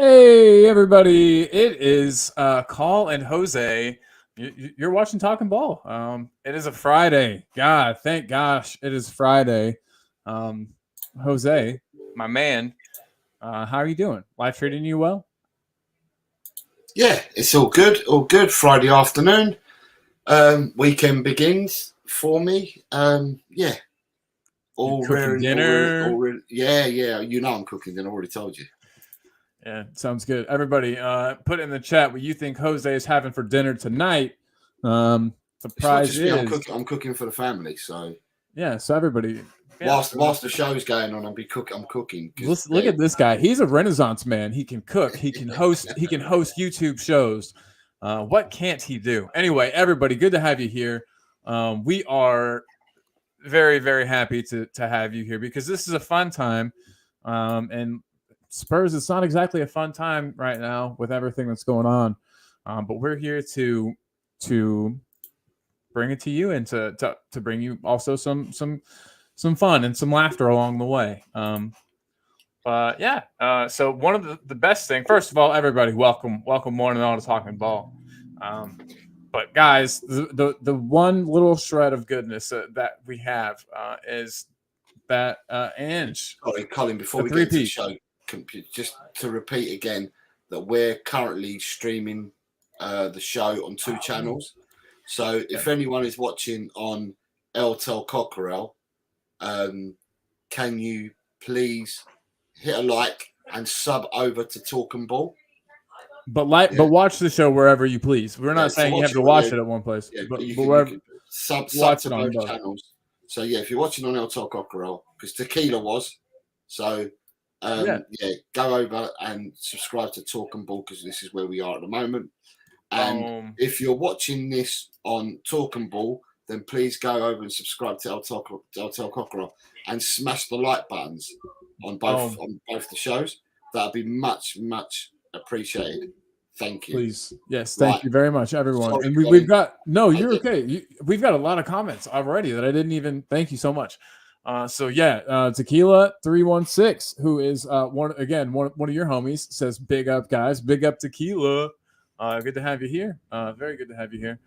Hey everybody! It is Call and Jose. You're watching Talking Ball. It is a Friday. God, thank gosh, it is Friday. Um, Jose, my man, how are you doing? Life treating you well? Yeah, it's all good. All good. Friday afternoon. Weekend begins for me. Yeah, You all cooking ready. All ready. All dinner? ready. Yeah, yeah. You know I'm cooking. Then I already told you. Yeah, sounds good. Everybody, put in the chat what you think Jose is having for dinner tonight. The It's not prize just me. I'm is cooking. I'm cooking for the family. So yeah. So everybody, yeah. whilst the show's going on, I'm cooking because Look at this guy. He's a Renaissance man. He can cook. He can host. He can host YouTube shows. What can't he do? Anyway, everybody, good to have you here. We are very, very happy to have you here because this is a fun time. And Spurs, it's not exactly a fun time right now with everything that's going on. But we're here to bring it to you and to bring you also some fun and some laughter along the way. So one of the best thing, first of all, everybody, welcome morning on to Talking Ball. But guys, the one little shred of goodness that we have is that Ange, sorry, Colin. Before the we get three into the peat. show, just to repeat again that we're currently streaming the show on two channels. So if anyone is watching on Eltel Cockerel, can you please hit a like and sub over to Talk and Ball? But Yeah, watch the show wherever you please. We're yeah. not So saying you have watch to it. Yeah, watch it at one place, yeah. but You wherever can sub watch to it on both both. channels. So yeah, if you're watching on Eltel Cockerel, because Tequila was, so Yeah. yeah, go over and subscribe to Talk and Ball because this is where we are at the moment. And Boom. if you're watching this on Talk and Ball, then please go over and subscribe to Eltel Cockerel and smash the like buttons on both the shows. That'd be much appreciated. Thank you. Please. Yes. Thank Right. you very much, everyone. Sorry, And we've Colin. got, no, I you're did. okay. We've got a lot of comments already that I didn't even, thank you so much. Tequila 316, who is one of your homies, says big up guys, big up Tequila. Good to have you here. Very good to have you here.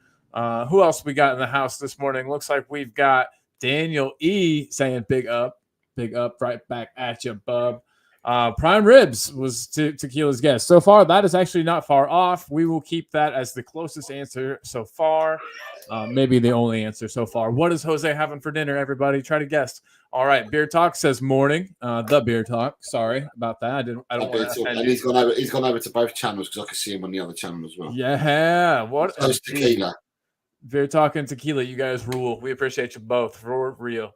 Who else we got in the house this morning? Looks like we've got Daniel E saying big up right back at you, bub. Prime Ribs was Tequila's guess. So far, that is actually not far off. We will keep that as the closest answer so far. Maybe the only answer so far. What is Jose having for dinner, everybody? Try to guess. All right, Beer Talk says morning. The Beer Talk. Sorry about that. I don't want to offend And you. he's gone over to both channels because I can see him on the other channel as well. Yeah, what So it's Tequila. Beer Talk and Tequila, you guys rule. We appreciate you both for real.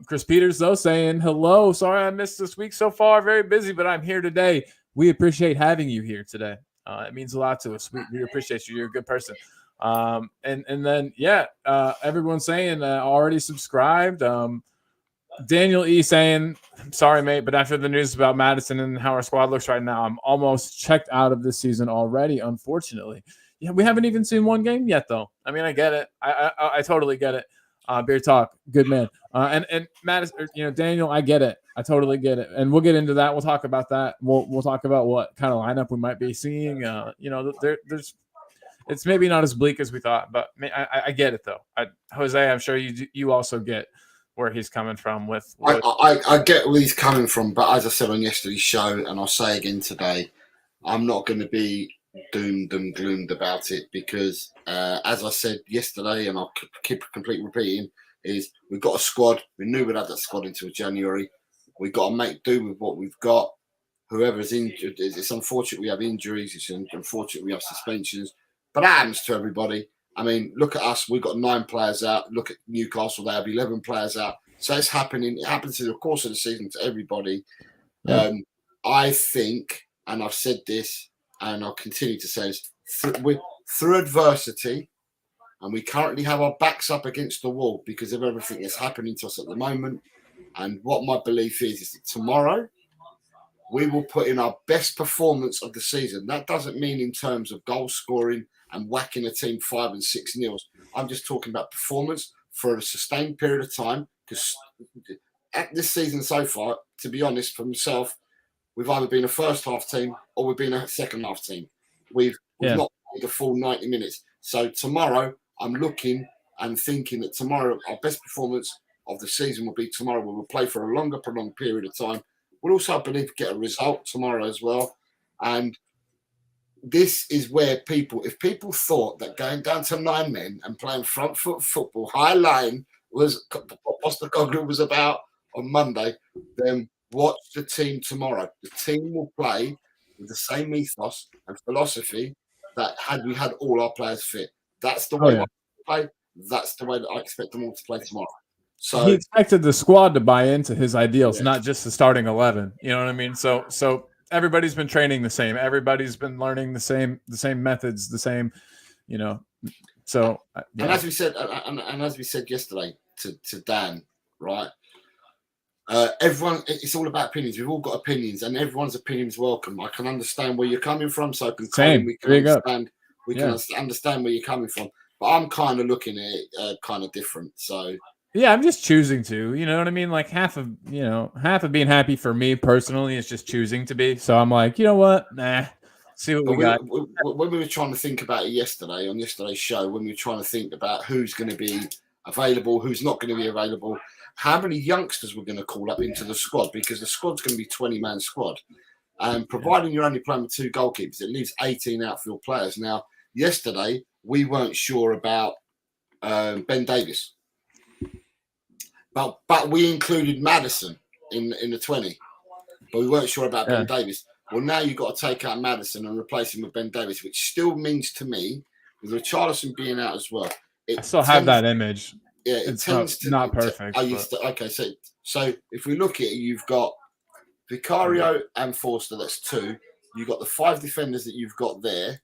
Chris Peters, though, saying hello. Sorry I missed this week so far. Very busy, but I'm here today. We appreciate having you here today. It means a lot to us. We appreciate you. You're a good person. And then everyone's saying already subscribed. Daniel E saying, sorry, mate, but after the news about Madison and how our squad looks right now, I'm almost checked out of this season already, unfortunately. Yeah, we haven't even seen one game yet, though. I mean, I get it. I totally get it. Beer Talk, good man. And Madison, Daniel, I get it. I totally get it. And we'll get into that. We'll talk about that. We'll talk about what kind of lineup we might be seeing. There's it's maybe not as bleak as we thought, but I get it though. Jose, I'm sure you also get where he's coming from with I get where he's coming from, but as I said on yesterday's show, and I'll say again today, I'm not going to be doomed and gloomed about it because, as I said yesterday, and I'll keep complete repeating, is we've got a squad. We knew we'd have that squad until January. We've got to make do with what we've got. Whoever's injured, it's unfortunate we have injuries. It's unfortunate we have suspensions, but that happens to everybody. I mean, look at us. We've got 9 players out. Look at Newcastle. They have 11 players out. So it's happening. It happens in the course of the season to everybody. Yeah. I think, and I've said this, and I'll continue to say this, through adversity, and we currently have our backs up against the wall because of everything that's happening to us at the moment. And what my belief is that tomorrow we will put in our best performance of the season. That doesn't mean in terms of goal scoring and whacking a team 5 and 6 nils. I'm just talking about performance for a sustained period of time because at this season so far, to be honest, for myself, we've either been a first half team or we've been a second half team. We've not played the full 90 minutes. So tomorrow, I'm looking and thinking that tomorrow our best performance of the season will be tomorrow. We will play for a longer, prolonged period of time. We'll also, I believe, get a result tomorrow as well. And this is where if people thought that going down to 9 men and playing front foot football, high line, was what Postecoglou was about on Monday, then watch the team tomorrow. The team will play with the same ethos and philosophy that had we had all our players fit. That's the way I play. That's the way that I expect them all to play tomorrow. So he expected the squad to buy into his ideals, not just the starting 11. You know what I mean? So everybody's been training the same. Everybody's been learning the same methods, the same, you know. So and as we said, and as we said yesterday to Dan, right? Everyone, it's all about opinions. We've all got opinions, and everyone's opinion is welcome. I can understand where you're coming from, so we can understand where you're coming from. But I'm kind of looking at it kind of different. So yeah, I'm just choosing to. You know what I mean? Like half of being happy for me personally is just choosing to be. So I'm like, you know what? Nah. See what we got. When we were trying to think about it yesterday on yesterday's show, when we were trying to think about who's going to be available, who's not going to be available, how many youngsters we're going to call up into the squad, because the squad's going to be 20-man squad. And providing you're only playing with 2 goalkeepers, it leaves 18 outfield players. Now, yesterday, we weren't sure about Ben Davies. But we included Maddison in the 20. But we weren't sure about Ben Davies. Well, now you've got to take out Maddison and replace him with Ben Davies, which still means to me, with Richarlison being out as well. I still have that image. Yeah, it's not perfect. So if we look at it, you've got Vicario and Forster, that's 2. You've got the 5 defenders that you've got there,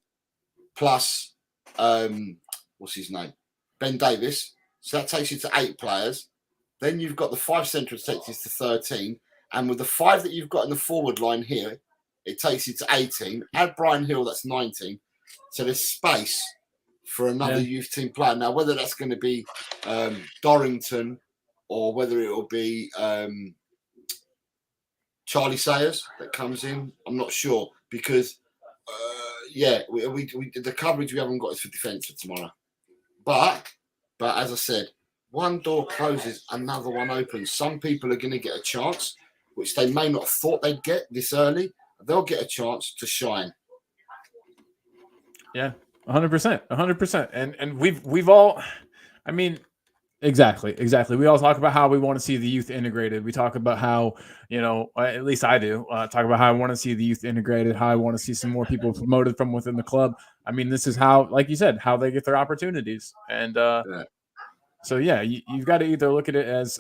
plus, what's his name? Ben Davies. So that takes you to 8 players. Then you've got the 5 centrals, takes you to 13. And with the 5 that you've got in the forward line here, it takes you to 18. Add Brian Hill, that's 19. So there's space for another youth team player. Now, whether that's going to be Dorrington or whether it will be Charlie Sayers that comes in, I'm not sure. Because, the coverage we haven't got is for defence for tomorrow. But as I said, one door closes, another one opens. Some people are going to get a chance, which they may not have thought they'd get this early. They'll get a chance to shine. Yeah, 100%. And we've all, I mean, exactly. We all talk about how we want to see the youth integrated. We talk about how, at least I do, talk about how I want to see the youth integrated, how I want to see some more people promoted from within the club. I mean, this is how, like you said, how they get their opportunities. And so, you've got to either look at it as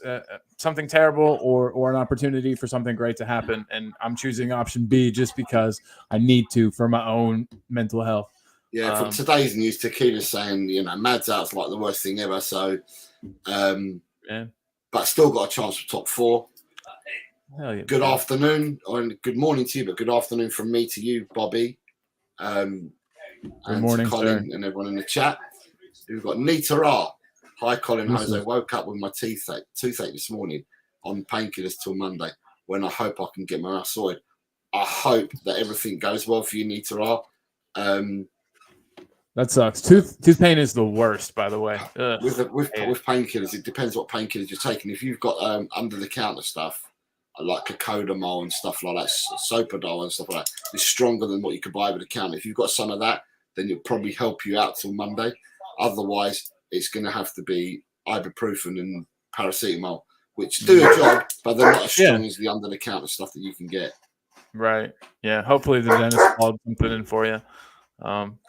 something terrible or an opportunity for something great to happen. And I'm choosing option B just because I need to for my own mental health. Yeah, from today's news, Tequila's saying, Mad's out's like the worst thing ever. So, but still got a chance for top 4. Hell yeah, good afternoon, or good morning to you, but good afternoon from me to you, Bobby. Good morning, to Colin and everyone in the chat. We've got Nita R. Hi, Colin. Jose. Woke up with my toothache this morning on painkillers till Monday, when I hope I can get my ass sorted. I hope that everything goes well for you, Nita R. That sucks. Tooth pain is the worst, by the way. With painkillers, it depends what painkillers you're taking. If you've got under the counter stuff like Cocodamol and stuff like that, Sopradol and stuff like that, it's stronger than what you could buy over the counter. If you've got some of that, then it'll probably help you out till Monday. Otherwise, it's going to have to be ibuprofen and paracetamol, which do a job, but they're not as strong as the under the counter stuff that you can get. Right. Yeah. Hopefully the dentist called something in for you.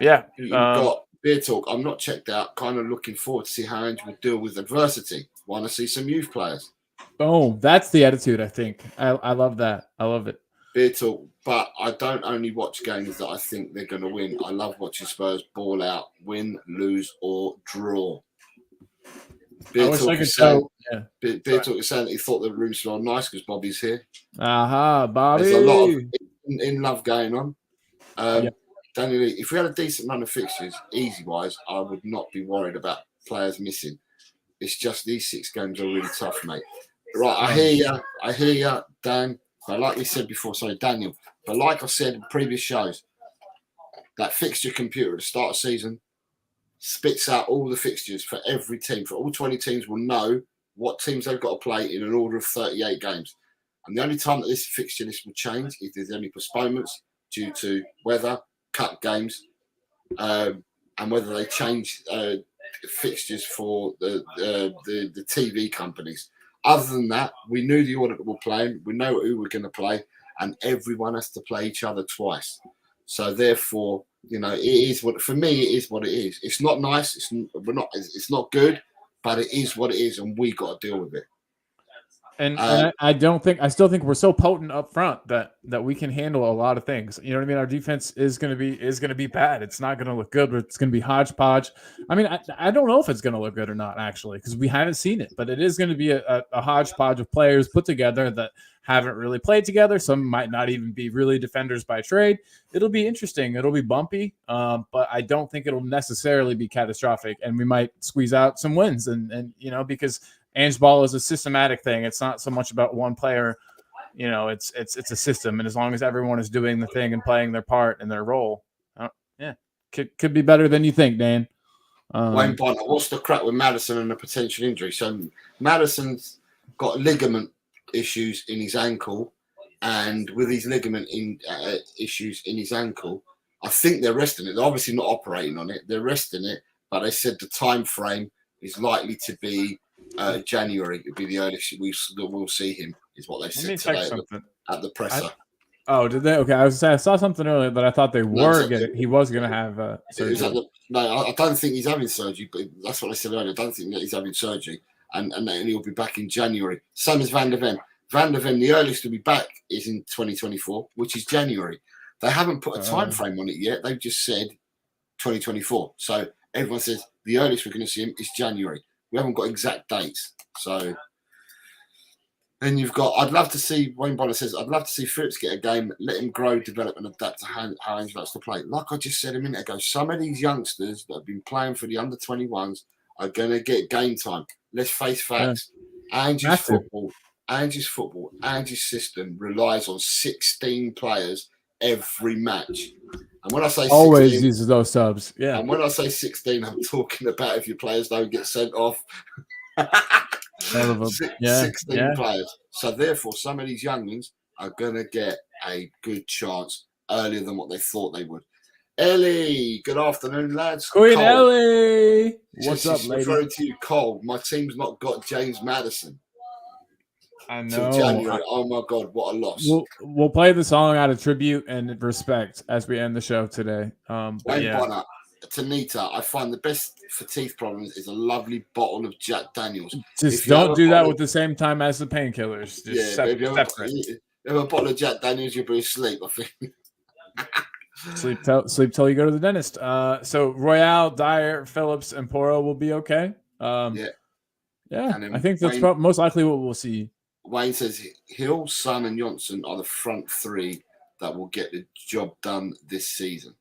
You've got Beer Talk. I'm not checked out. Kind of looking forward to see how Ange will deal with adversity. Want to see some youth players. Oh, that's the attitude, I think. I love that. I love it. Beer Talk. But I don't only watch games that I think they're going to win. I love watching Spurs ball out, win, lose, or draw. Beer Talk is saying that he thought the room smelled nice because Bobby's here. Bobby. There's a lot of in love going on. Daniel, if we had a decent run of fixtures, easy-wise, I would not be worried about players missing. It's just these 6 games are really tough, mate. Right, I hear you, Dan. But like we said before, sorry, Daniel. But like I said in previous shows, that fixture computer at the start of the season spits out all the fixtures for every team. For all 20 teams will know what teams they've got to play in an order of 38 games. And the only time that this fixture list will change is if there's any postponements due to weather, cup games, and whether they change fixtures for the TV companies. Other than that, we knew the order that we're playing. We know who we're going to play, and everyone has to play each other twice. So therefore, you know, it is what for me. It is what it is. It's not nice. It's not good, but it is what it is, and we got to deal with it. And I still think we're so potent up front that we can handle a lot of things. You know what I mean? Our defense is going to be bad. It's not going to look good, but it's going to be hodgepodge. I mean, I don't know if it's going to look good or not, actually, because we haven't seen it, but it is going to be a hodgepodge of players put together that haven't really played together. Some might not even be really defenders by trade. It'll be interesting. It'll be bumpy, but I don't think it'll necessarily be catastrophic, and we might squeeze out some wins and you know, because Ange ball is a systematic thing. It's not so much about one player, you know. It's a system, and as long as everyone is doing the thing and playing their part and their role, could be better than you think, Dan. Wayne Bonner, what's the crack with Maddison and a potential injury? So Maddison's got ligament issues in his ankle, and with these ligament issues in his ankle, I think they're resting it. They're obviously not operating on it. They're resting it, but they said the time frame is likely to be January. It'll be the earliest we'll see him, is what they said today at the presser. Did they? Okay, I saw something earlier that I thought they were he was going to have surgery. I don't think he's having surgery, but that's what I said earlier. I don't think that he's having surgery, and he'll be back in January. Same as Van der Ven. Van der Ven, the earliest to be back is in 2024, which is January. They haven't put a time frame on it yet. They've just said 2024. So everyone says the earliest we're going to see him is January. We haven't got exact dates. So, and you've got, I'd love to see, Wayne Bonner says, I'd love to see Phillips get a game, let him grow, develop, and adapt to how Ange likes to play. Like I just said a minute ago, some of these youngsters that have been playing for the under-21s are going to get game time. Let's face facts. Ange's football, Ange's system relies on 16 players every match. And when I say 16, always uses those subs. Yeah. And when I say 16, I'm talking about if your players don't get sent off. 16 players. So therefore, some of these youngins are going to get a good chance earlier than what they thought they would. Ellie, good afternoon, lads. Queen Ellie. What's up, lady? Referring to you, Cole. My team's not got James Maddison. I know. January. Oh my God, what a loss. We'll play the song out of tribute and respect as we end the show today. Wayne Bonner, Tanita, I find the best for teeth problems is a lovely bottle of Jack Daniels. Just don't do that with the same time as the painkillers. If you have a bottle of Jack Daniels, you'll be asleep, I think. Sleep till you go to the dentist. So Royale, Dyer, Phillips, and Poro will be okay. Yeah. I think that's most likely what we'll see. Wayne says Hill, Son, and Johnson are the front three that will get the job done this season.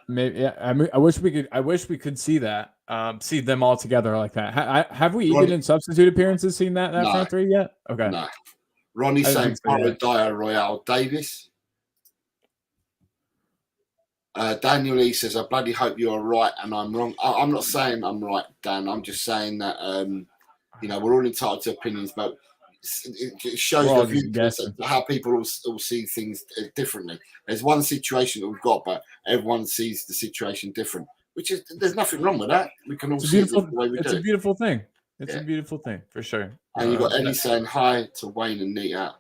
Maybe, I wish we could see that. See them all together like that. Have we even in substitute appearances seen that front three yet? Okay. No. Ronnie saying Poro, Dyer, Royale, Davis. Daniel Lee says, I bloody hope you're right and I'm wrong. I'm not saying I'm right, Dan. I'm just saying that we're all entitled to opinions, but it shows how people all see things differently. There's one situation that we've got, but everyone sees the situation different, which is, there's nothing wrong with that. We can all see it the way we do. It's a beautiful thing. It's a beautiful thing, for sure. And you've got Eddie saying hi to Wayne and Nita.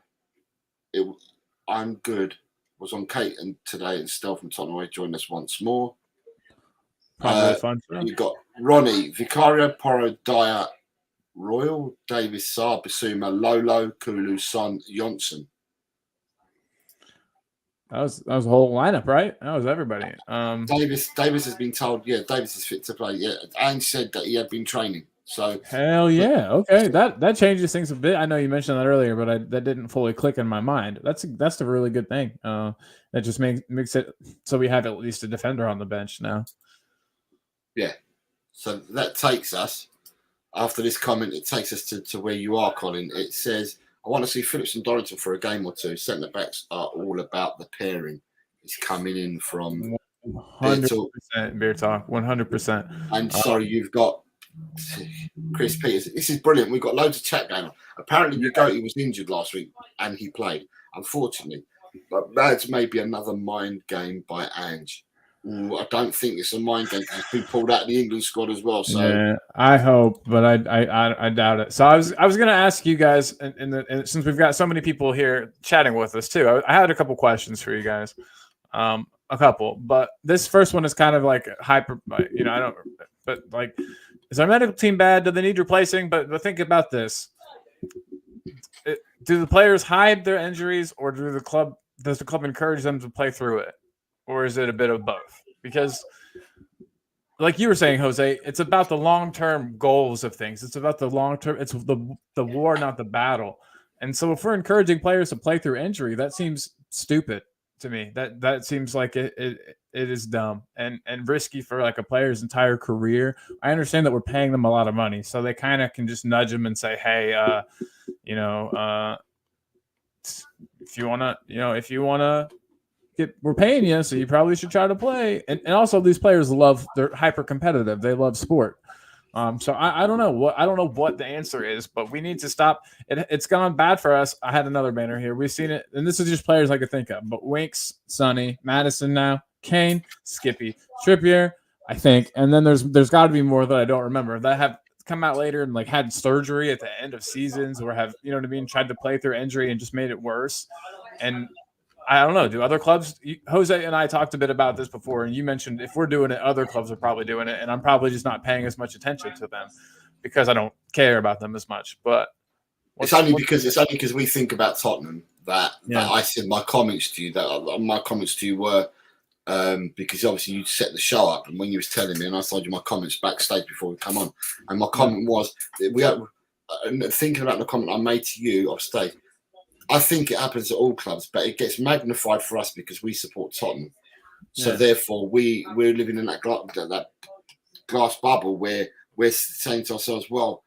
I'm good. Was on Kate and today and Stell from Tottenham joined us once more. Probably fun. You've got Ronnie, Vicario, Poro, Dyer, Royal, Davis, Saar, Basuma, Lolo, Kulu, Son, Johnson. That was a whole lineup, right? That was everybody. Davis has been told, Davis is fit to play. Yeah, Ange said that he had been training. So hell yeah, okay, that changes things a bit. I know you mentioned that earlier, but that didn't fully click in my mind. That's a really good thing. That just makes it so we have at least a defender on the bench now. Yeah, so that takes us after this comment. It takes us to where you are, Colin. It says I want to see Phillips and Dorrington for a game or two. Centre backs are all about the pairing. It's coming in from 100% beer talk. 100%. And sorry, you've got Chris Peters. This is brilliant. We've got loads of chat going on. Apparently, Bugatti was injured last week and he played, unfortunately. But that's maybe another mind game by Ange. Ooh, I don't think it's a mind game because it's been pulled out of the England squad as well. So yeah, I hope, but I doubt it. So I was going to ask you guys, and since we've got so many people here chatting with us too, I had a couple questions for you guys. A couple, but this first one is kind of like hyper. You know, I don't. But like, is our medical team bad? Do they need replacing? But think about this: do the players hide their injuries, or does the club encourage them to play through it, or is it a bit of both? Because, like you were saying, Jose, it's about the long-term goals of things. It's about the long-term. It's the war, not the battle. And so, if we're encouraging players to play through injury, that seems stupid to me. That seems like it is dumb and risky for like a player's entire career. I understand that we're paying them a lot of money, so they kind of can just nudge them and say, hey, if you want to we're paying you, so you probably should try to play. And also these players they're hyper competitive. They love sport. So I don't know what the answer is, but we need to stop. It's gone bad for us. I had another banner here. We've seen it, and this is just players I could think of. But Winks, Sonny, Madison now, Kane, Skippy, Trippier, I think. And then there's got to be more that I don't remember that have come out later and like had surgery at the end of seasons or have, you know what I mean, tried to play through injury and just made it worse. And I don't know. Do other clubs? Jose and I talked a bit about this before, and you mentioned if we're doing it, other clubs are probably doing it, and I'm probably just not paying as much attention to them because I don't care about them as much. But it's only because we think about Tottenham that I said my comments to you were because obviously you set the show up, and when you was telling me, and I told you my comments backstage before we come on, and my comment was thinking about the comment I made to you off stage. I think it happens at all clubs, but it gets magnified for us because we support Tottenham. So therefore, we're living in that glass bubble where we're saying to ourselves, well,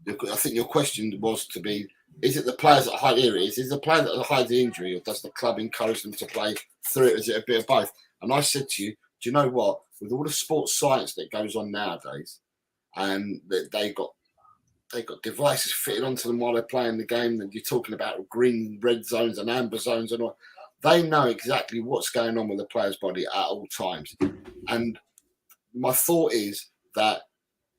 I think your question was to be, is it the players that hide here? Is the player that hide the injury, or does the club encourage them to play through it? Is it a bit of both? And I said to you, do you know what? With all the sports science that goes on nowadays, and that they got devices fitted onto them while they're playing the game, and you're talking about green, red zones and amber zones and all. They know exactly what's going on with the player's body at all times. And my thought is that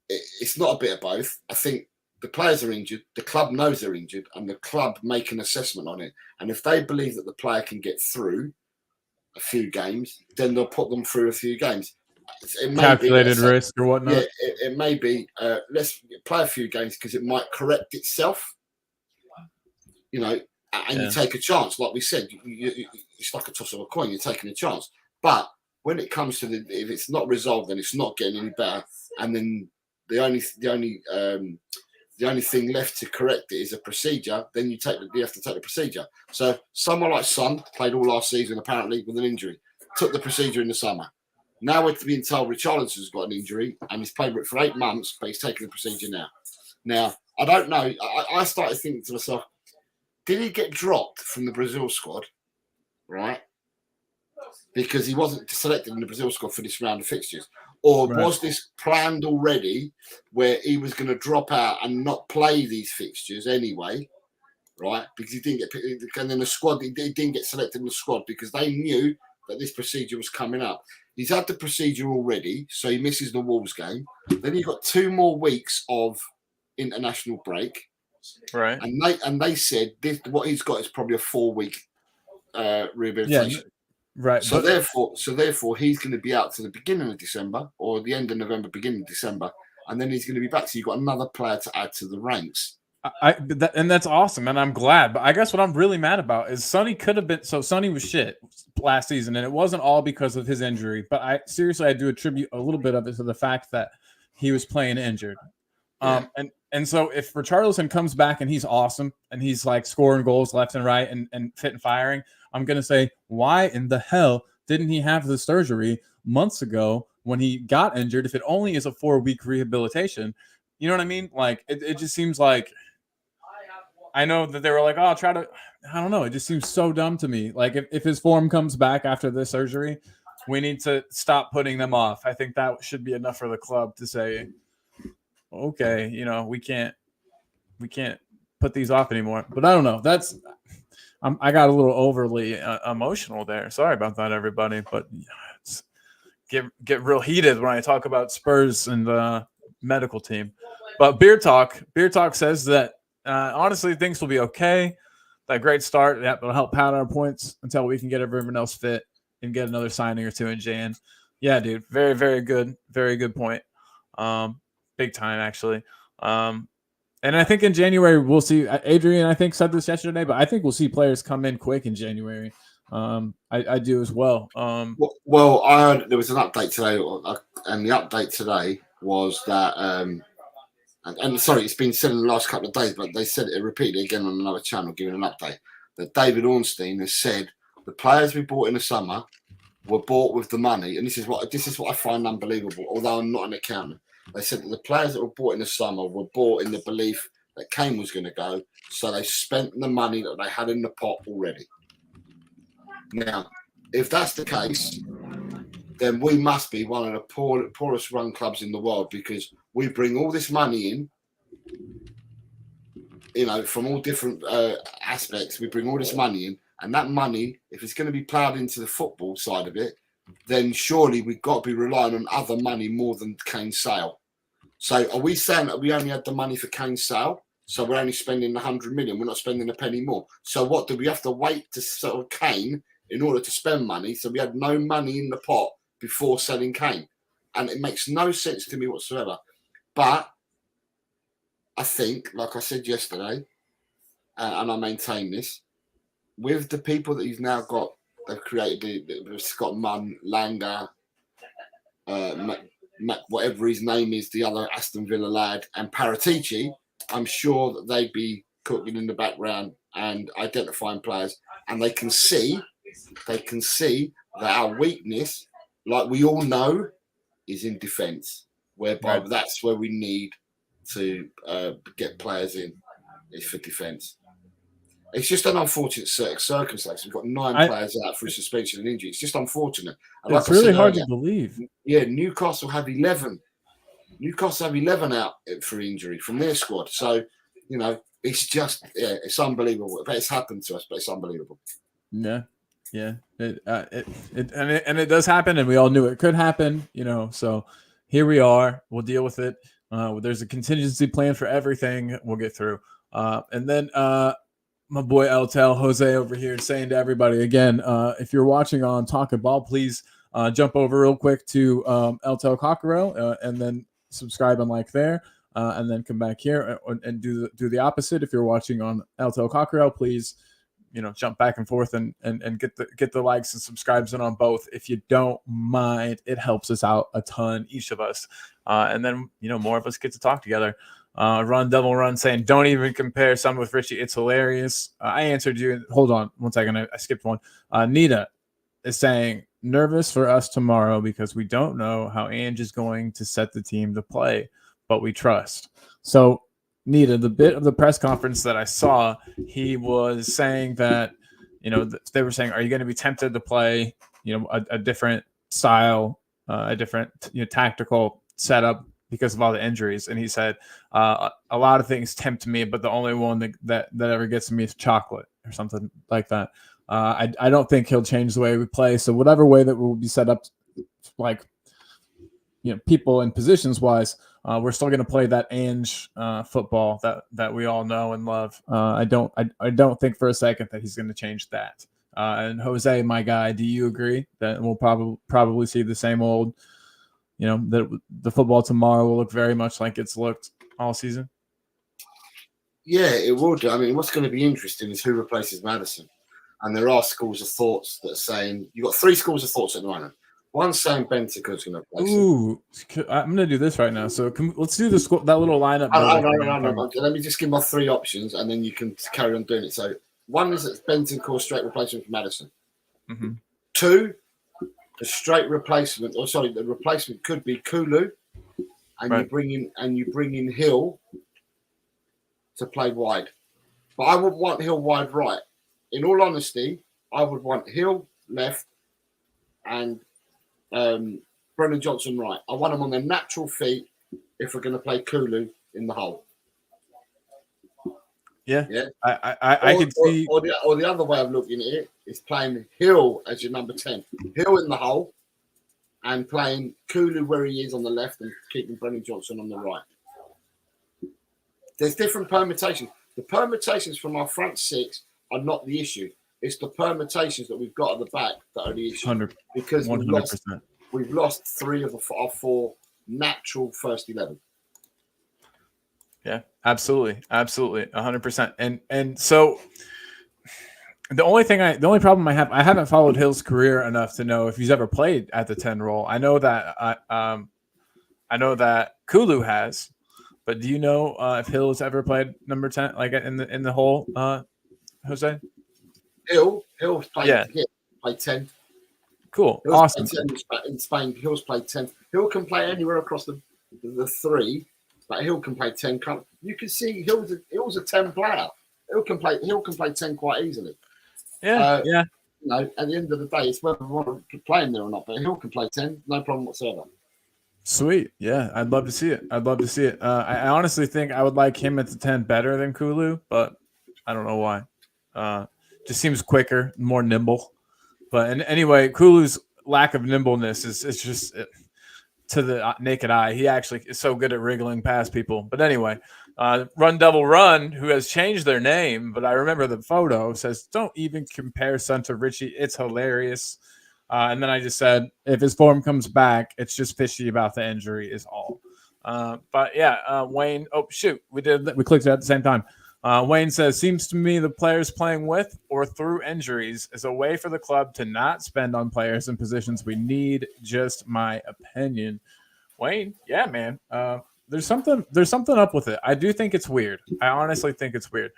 it's not a bit of both. I think the players are injured, the club knows they're injured, and the club make an assessment on it. And if they believe that the player can get through a few games, then they'll put them through a few games. It may calculated risk or whatnot. Yeah, it may be. Let's play a few games because it might correct itself. You know, and you take a chance. Like we said, it's like a toss of a coin. You're taking a chance. But when it comes to if it's not resolved, then it's not getting any better. And then the only thing left to correct it is a procedure. Then you have to take the procedure. So someone like Son played all last season apparently with an injury. Took the procedure in the summer. Now we're being told Richarlison's got an injury and he's played with it for 8 months, but he's taking the procedure now. Now, I don't know. I started thinking to myself, did he get dropped from the Brazil squad, right? Because he wasn't selected in the Brazil squad for this round of fixtures. Or was this planned already where he was going to drop out and not play these fixtures anyway, right? Because he didn't get picked. And then the squad, he didn't get selected in the squad because they knew that this procedure was coming up. He's had the procedure already, so he misses the Wolves game. Then you've got 2 more weeks of international break, right? And they said what he's got is probably a 4-week rehabilitation, right? So therefore, he's going to be out to the beginning of December or the end of November, beginning of December, and then he's going to be back. So you've got another player to add to the ranks. And that's awesome, and I'm glad. But I guess what I'm really mad about is Sonny could have been. So Sonny was shit last season, and it wasn't all because of his injury. But I do attribute a little bit of it to the fact that he was playing injured. And so if Richarlison comes back and he's awesome and he's like scoring goals left and right and fit and firing, I'm gonna say, why in the hell didn't he have the surgery months ago when he got injured? If it only is a 4-week rehabilitation, you know what I mean? Like it just seems like I know that they were like, oh, I'll try to. I don't know. It just seems so dumb to me. Like if his form comes back after this surgery, we need to stop putting them off. I think that should be enough for the club to say, okay, we can't put these off anymore. But I don't know. I got a little overly emotional there. Sorry about that, everybody. But get real heated when I talk about Spurs and the medical team. But Beer Talk says that honestly things will be okay. That great start will help pad our points until we can get everyone else fit and get another signing or two in Jan. Yeah, dude, very very good point. Big time actually. And I think in January we'll see. Adrian, I think, said this yesterday, but I think we'll see players come in quick in January. I do as well. Well, I heard there was an update today, and the update today was that, and sorry, it's been said in the last couple of days, but they said it repeatedly again on another channel, giving an update that David Ornstein has said the players we bought in the summer were bought with the money, and this is what I find unbelievable. Although I'm not an accountant, they said that the players that were bought in the summer were bought in the belief that Kane was going to go, so they spent the money that they had in the pot already. Now, if that's the case, then we must be one of the poorest run clubs in the world, because we bring all this money in, from all different aspects. We bring all this money in, and that money, if it's going to be ploughed into the football side of it, then surely we've got to be relying on other money more than Kane's sale. So are we saying that we only had the money for Kane's sale? So we're only spending 100 million. We're not spending a penny more. So what, do we have to wait to sell Kane in order to spend money? So we had no money in the pot before selling Kane. And it makes no sense to me whatsoever. But I think, like I said yesterday, and I maintain this, with the people that he's now got, they've created, Scott Munn, Langer, whatever his name is, the other Aston Villa lad, and Paratici, I'm sure that they'd be cooking in the background and identifying players, and they can see that our weakness, like we all know, is in defence, whereby that's where we need to get players in, is for defence. It's just an unfortunate circumstance. We've got 9 players out through suspension and injury. It's just unfortunate. And it's really hard to believe. Yeah, Newcastle have 11. Newcastle have 11 out for injury from their squad. So, it's just, it's unbelievable. It's happened to us, but it's unbelievable. Yeah. It does happen, and we all knew it could happen, so here we are. We'll deal with it. There's a contingency plan for everything. We'll get through. And then my boy Eltel Jose over here saying to everybody again, if you're watching on Talking Ball, please jump over real quick to Eltel Cockerell and then subscribe and like there, and then come back here and do the opposite. If you're watching on Eltel Cockerell, please jump back and forth and get the likes and subscribes in on both. If you don't mind, it helps us out a ton, each of us. And then, more of us get to talk together. Run Devil Run saying, don't even compare some with Richie. It's hilarious. I answered you. Hold on 1 second. I skipped one. Nita is saying, nervous for us tomorrow because we don't know how Ange is going to set the team to play, but we trust. So, Nita, the bit of the press conference that I saw, he was saying that, they were saying, are you going to be tempted to play, a different style, a different tactical setup because of all the injuries? And he said, a lot of things tempt me, but the only one that ever gets me is chocolate, or something like that. I don't think he'll change the way we play. So whatever way that will be set up, like, people and positions wise, we're still going to play that Ange football that we all know and love. I don't think for a second that he's going to change that. And Jose, my guy, do you agree that we'll probably see the same old, that the football tomorrow will look very much like it's looked all season? Yeah, it will do. I mean, what's going to be interesting is who replaces Maddison. And there are schools of thoughts that are saying, you've got 3 schools of thoughts at the moment. One's saying Bentancur's going to replace him. Ooh, I'm going to do this right now. So let's do that little lineup. No. Let me just give my 3 options, and then you can carry on doing it. So one is that Bentancur straight replacement for Maddison. Mm-hmm. 2, the straight replacement, the replacement could be Kulu, and you bring in Hill to play wide. But I would want Hill wide right. In all honesty, I would want Hill left and Brennan Johnson right. I want them on their natural feet if we're going to play Kulu in the hole. Yeah. I can see. Or the other way of looking at it is playing Hill as your number 10. Hill in the hole and playing Kulu where he is on the left and keeping Brennan Johnson on the right. There's different permutations. The permutations from our front six are not the issue. It's the permutations that we've got at the back that are the issue. 100%. Because we've lost 3 of our 4 natural first 11. Yeah, absolutely, 100%. And so the only problem I haven't followed Hill's career enough to know if he's ever played at the 10 role. I know that Kulu has, but do you know if Hill has ever played number 10, like in the hole, Jose? Hill's played, played 10. Cool, Hill's awesome. In Spain, Hill's played 10. Hill can play anywhere across the 3. But Hill can play 10. You can see Hill's a 10 player. Hill can play 10 quite easily. Yeah. You know, at the end of the day, it's whether we want to play him there or not. But Hill can play 10, no problem whatsoever. Sweet. Yeah, I'd love to see it. I honestly think I would like him at the 10 better than Kulu, but I don't know why. Just seems quicker, more nimble. But anyway, Kulu's lack of nimbleness is just to the naked eye. He actually is so good at wriggling past people. But anyway, Run Devil Run, who has changed their name, but I remember the photo, says, don't even compare Son to Richie. It's hilarious. And then I just said, if his form comes back, it's just fishy about the injury is all. But yeah, Wayne, we clicked it at the same time. Wayne says, seems to me the players playing with or through injuries is a way for the club to not spend on players in positions we need. Just my opinion. Wayne, yeah, man. There's something up with it. I do think it's weird. I honestly think it's weird.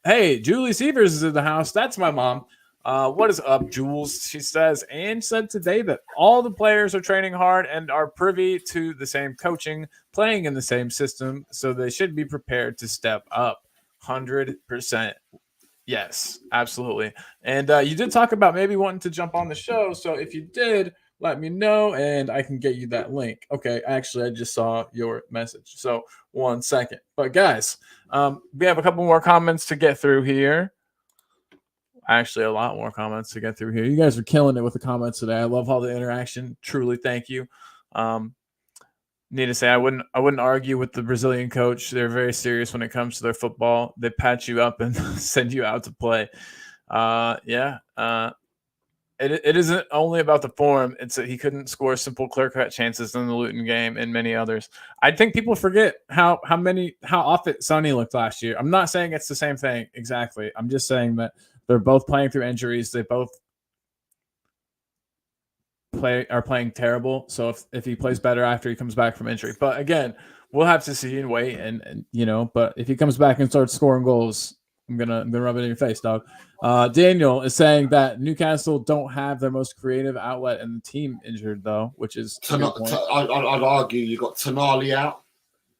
Hey, Julie Severs is in the house. That's my mom. What is up, Jules? She says, and said today that all the players are training hard and are privy to the same coaching, playing in the same system, so they should be prepared to step up. 100%. Yes, absolutely. And you did talk about maybe wanting to jump on the show, so if you did, let me know, and I can get you that link. Okay, actually, I just saw your message, so 1 second. But guys, we have a couple more comments to get through here. Actually, a lot more comments to get through here. You guys are killing it with the comments today. I love all the interaction. Truly, thank you. Need to say, I wouldn't argue with the Brazilian coach. They're very serious when it comes to their football. They patch you up and send you out to play. It isn't only about the form. It's that he couldn't score simple clear-cut chances in the Luton game and many others. I think people forget how off it Sonny looked last year. I'm not saying it's the same thing exactly. I'm just saying that they're both playing through injuries. They both are playing terrible. So if he plays better after he comes back from injury, but again, we'll have to see and wait. And you know, but if he comes back and starts scoring goals, I'm gonna rub it in your face, dog. Daniel is saying that Newcastle don't have their most creative outlet and the team injured though, which is I'd argue you got Tonali out,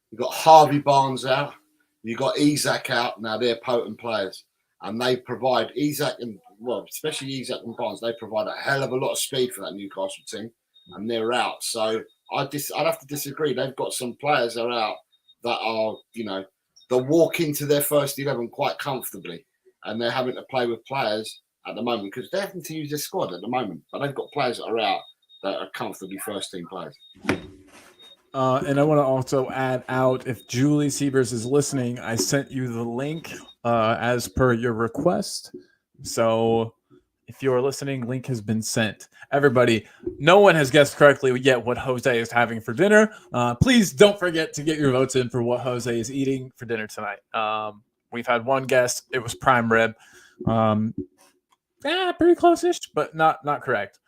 you got Harvey Barnes out, you got Isak out. Now they're potent players. And they provide especially Isak and Barnes, they provide a hell of a lot of speed for that Newcastle team, and they're out. So I'd have to disagree. They've got some players that are out that are, you know, they'll walk into their first 11 quite comfortably, and they're having to play with players at the moment because they're having to use their squad at the moment. But they've got players that are out that are comfortably first-team players. And I want to also add out, if Julie Siebers is listening, I sent you the link as per your request. So if you're listening, link has been sent. Everybody, no one has guessed correctly yet what Jose is having for dinner. Please don't forget to get your votes in for what Jose is eating for dinner tonight. We've had one guess. It was prime rib. Pretty close-ish, but not correct.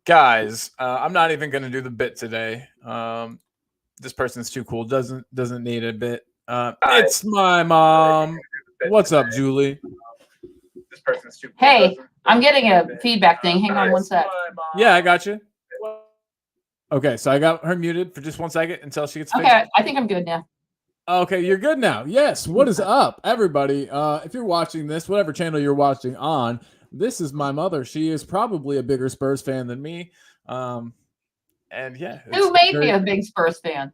Guys, I'm not even going to do the bit today. This person's too cool. Doesn't need a bit. It's my mom. What's up, Julie? This person's too cool. Hey, I'm getting a feedback thing. Hang on 1 sec. Yeah, I got you. Okay, so I got her muted for just 1 second until she gets fixed. Okay, I think I'm good now. Okay, you're good now. Yes. What is up, everybody? If you're watching this, whatever channel you're watching on, this is my mother. She is probably a bigger Spurs fan than me. And yeah, Who made me a big Spurs fan?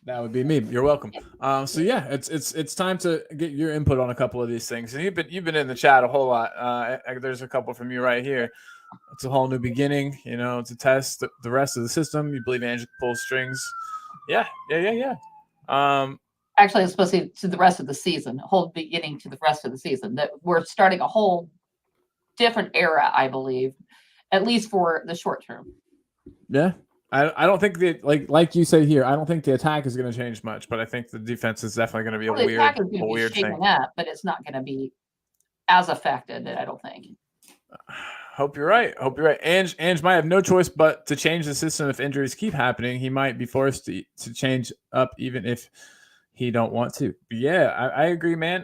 That would be me. You're welcome. So yeah, it's time to get your input on a couple of these things. And you've been in the chat a whole lot. There's a couple from you right here. It's a whole new beginning. You know, to test the rest of the system. You believe Ange pulls strings. Yeah. Actually, it's supposed to the rest of the season, a whole beginning to the rest of the season. That we're starting a whole different era, I believe, at least for the short term. Yeah. I don't think that like you say here, I don't think the attack is going to change much, but I think the defense is definitely going to be a weird thing. Up, but it's not going to be as affected, I don't think. Hope you're right. Ange might have no choice but to change the system if injuries keep happening. He might be forced to change up even if he don't want to. But yeah, I agree, man.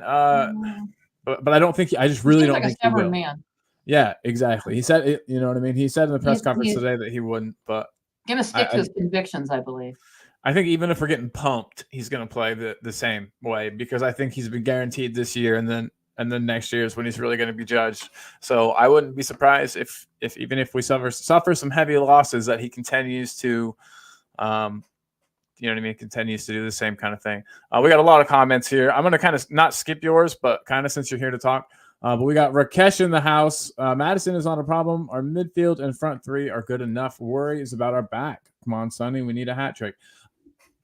But I don't think I just really don't think he will. Man. Yeah, exactly. He said it, you know what I mean? He said in the press conference today that he wouldn't, but gonna stick to his convictions, I believe. I think even if we're getting pumped, he's gonna play the same way because I think he's been guaranteed this year, and then next year is when he's really going to be judged. So I wouldn't be surprised if even if we suffer some heavy losses, that he continues to, you know what I mean, continues to do the same kind of thing. We got a lot of comments here. I'm going to kind of not skip yours, but kind of since you're here to talk. But we got Rakesh in the house. Madison is on a problem. Our midfield and front three are good enough. Worries about our back. Come on, Sonny. We need a hat trick.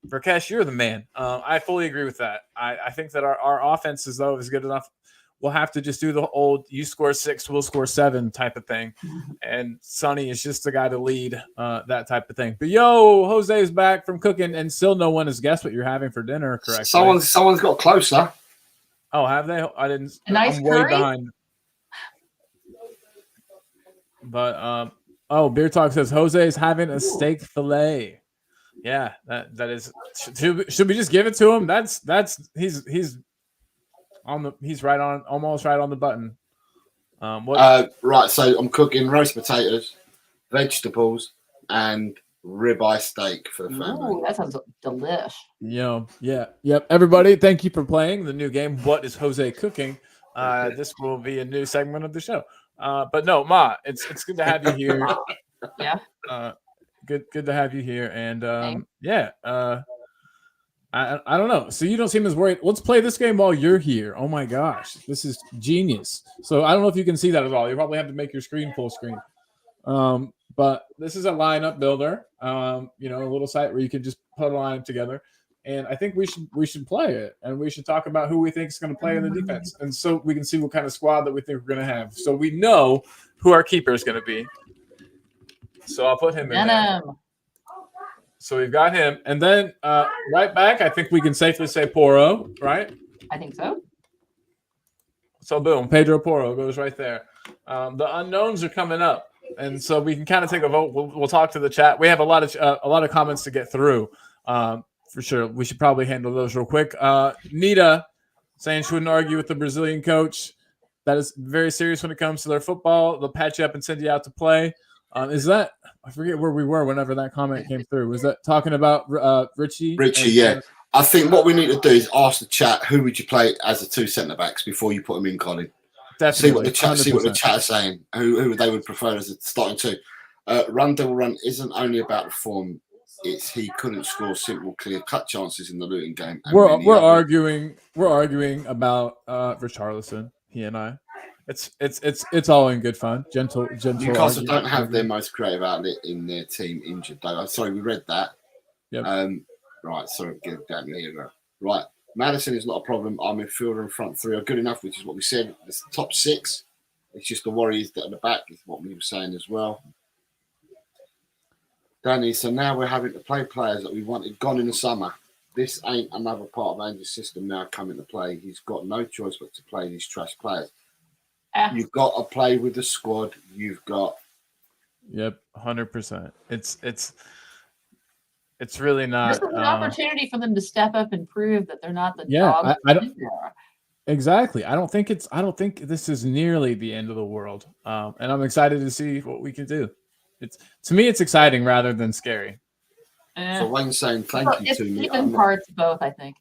Rakesh, you're the man. I fully agree with that. I think that our offense is good enough. We'll have to just do the old you score 6, we'll score 7 type of thing. And Sonny is just the guy to lead that type of thing. But Jose is back from cooking, and still no one has guessed what you're having for dinner correctly. Someone's got closer. Oh, have they? I didn't. A nice I'm curry? way behind. But Beer Talk says Jose is having a steak fillet. Yeah, that is. Should we just give it to him? He's almost right on the button. Right, so I'm cooking roast potatoes, vegetables, and ribeye steak for the family. Ooh, that sounds delish. Yep. Everybody, thank you for playing the new game. What is Jose cooking? This will be a new segment of the show. But no, Ma, it's good to have you here. Yeah. Good to have you here, and I don't know. So you don't seem as worried. Let's play this game while you're here. Oh my gosh, this is genius. So I don't know if you can see that at all. You probably have to make your screen full screen. But this is a lineup builder. A little site where you can just put a lineup together. And I think we should play it, and we should talk about who we think is going to play in the defense, and so we can see what kind of squad that we think we're going to have. So we know who our keeper is going to be. So I'll put him in there. So we've got him. And then right back, I think we can safely say Porro, right? I think so. So boom, Pedro Porro goes right there. The unknowns are coming up. And so we can kind of take a vote. We'll talk to the chat. We have a lot of comments to get through. For sure. We should probably handle those real quick. Nita saying she wouldn't argue with the Brazilian coach. That is very serious when it comes to their football. They'll patch you up and send you out to play. Is that – I forget where we were whenever that comment came through. Was that talking about Richie? Richie, yeah. I think what we need to do is ask the chat, who would you play as the 2 centre-backs before you put them in, Colin? Definitely. See what the chat are saying, who they would prefer as a starting 2. Run Devil Run isn't only about the form. It's he couldn't score simple, clear-cut chances in the Luton game. We're arguing about Richarlison, he and I. It's all in good fun. Gentle. Newcastle don't have their most creative outlet in their team injured. Though. Sorry, we read that. Yep. Right. Sorry, get down here. Right. Madison is not a problem. Our midfielder and front three are good enough, which is what we said. It's the top 6. It's just the Warriors that are at the back, is what we were saying as well. Danny, so now we're having to play players that we wanted gone in the summer. This ain't another part of Ange's system now coming to play. He's got no choice but to play these trash players. You've got to play with the squad you've got. Yep, 100%. It's really not. This is an opportunity for them to step up and prove that they're not the dog. Exactly. I don't think this is nearly the end of the world. And I'm excited to see what we can do. To me, it's exciting rather than scary. Eh. So Wayne's saying thank you It's to me. even parts both, I think.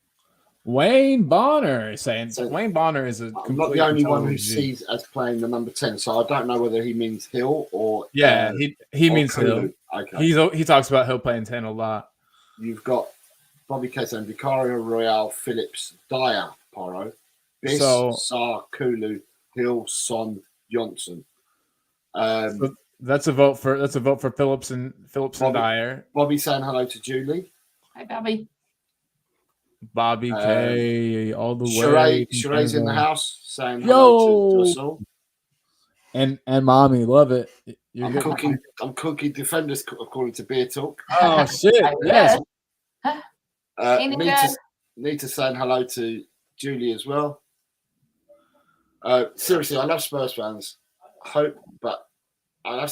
Wayne Bonner is saying So- Wayne Bonner is a I'm not complete the only and one total who G. sees as playing the number 10, so I don't know whether he means Hill or Yeah, he or means Hill. Kulu. Okay. He talks about Hill playing 10 a lot. You've got Bobby Case and Vicario, Royale, Phillips, Dyer, Porro, Biss, So- Saar, Kulu, Hill, Son, Johnson. So that's a vote for Phillips and Bobby- Dyer. Bobby saying hello to Julie. Hi, Bobby. Bobby K all the way. Sheree's in the house saying Yo! hello to us all. And mommy, love it. You're I'm getting- cooking defenders according to Beer Talk. Oh shit! I Yes. Ain't it good? Nita saying hello to Julie as well. Seriously, I love Spurs fans. Hope, but how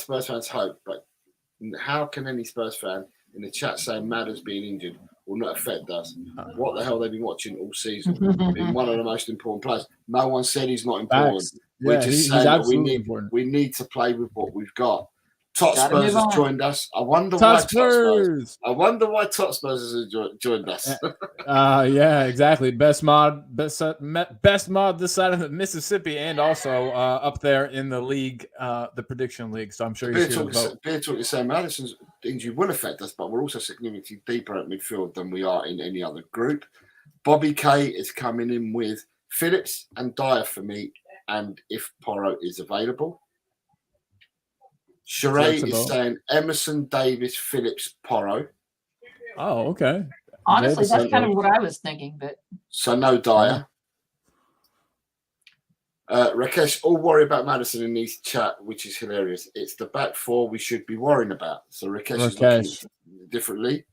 can any Spurs fan in the chat saying Madders being injured will not affect us? What the hell they've been watching all season? Been one of the most important players. No one said he's not important. Facts. We're Yeah, just he's saying that absolutely important. we need to play with what we've got. Tot Gotta Spurs move has on. joined us. I wonder Top why Tot Spurs. Spurs. I wonder why Tot Spurs has joined us. Yeah, exactly. Best mod this side of the Mississippi, and also up there in the league, the prediction league. So I'm sure Beer he's here to vote. Talk is saying Madison's injury will affect us, but we're also significantly deeper at midfield than we are in any other group. Bobby K is coming in with Phillips and Dyer for me, and if Porro is available. Sheree Sensible. is saying Emerson, Davis, Phillips, Porro. Oh, okay. Honestly, that's Jay kind of what I was thinking, but So no Dyer. Rakesh, all worry about Madison in his chat, which is hilarious. It's the back four we should be worrying about. So Rakesh is looking differently.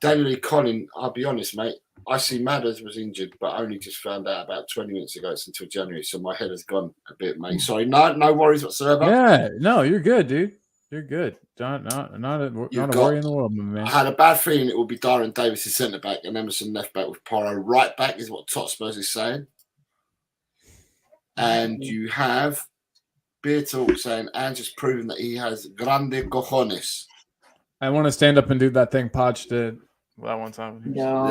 Daniel Colin, I'll be honest, mate. I see Madders was injured, but only just found out about 20 minutes ago. It's until January, so my head has gone a bit, mate. Sorry, no worries whatsoever. Yeah, no, you're good, dude. You're good. Not a worry in the world, my man. I had a bad feeling it would be Darren Davis as centre back and Emerson left back with Porro right back, is what Tot Spurs is saying. And you have Beer Talk saying Ange's proven that he has grande cojones. I want to stand up and do that thing Podge did that one time. no.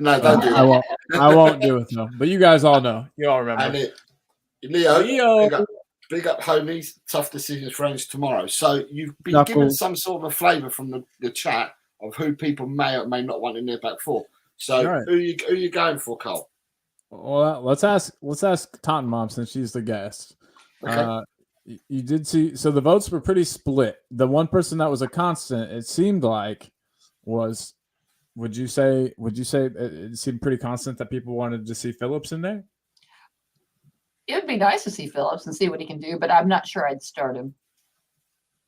No, don't do I it. won't do it though. But you guys all know. You all remember. And Leo, Leo. big up homies. Tough decisions for Ange tomorrow. So you've been Not given cool. some sort of a flavour from the chat of who people may or may not want in their back four. So Right. who are you going for, Cole? Well, let's ask Taunton Mom since she's the guest. Okay. You did see, so the votes were pretty split. The one person that was a constant, it seemed like, was, would you say it seemed pretty constant that people wanted to see Phillips in there? It would be nice to see Phillips and see what he can do, but I'm not sure I'd start him.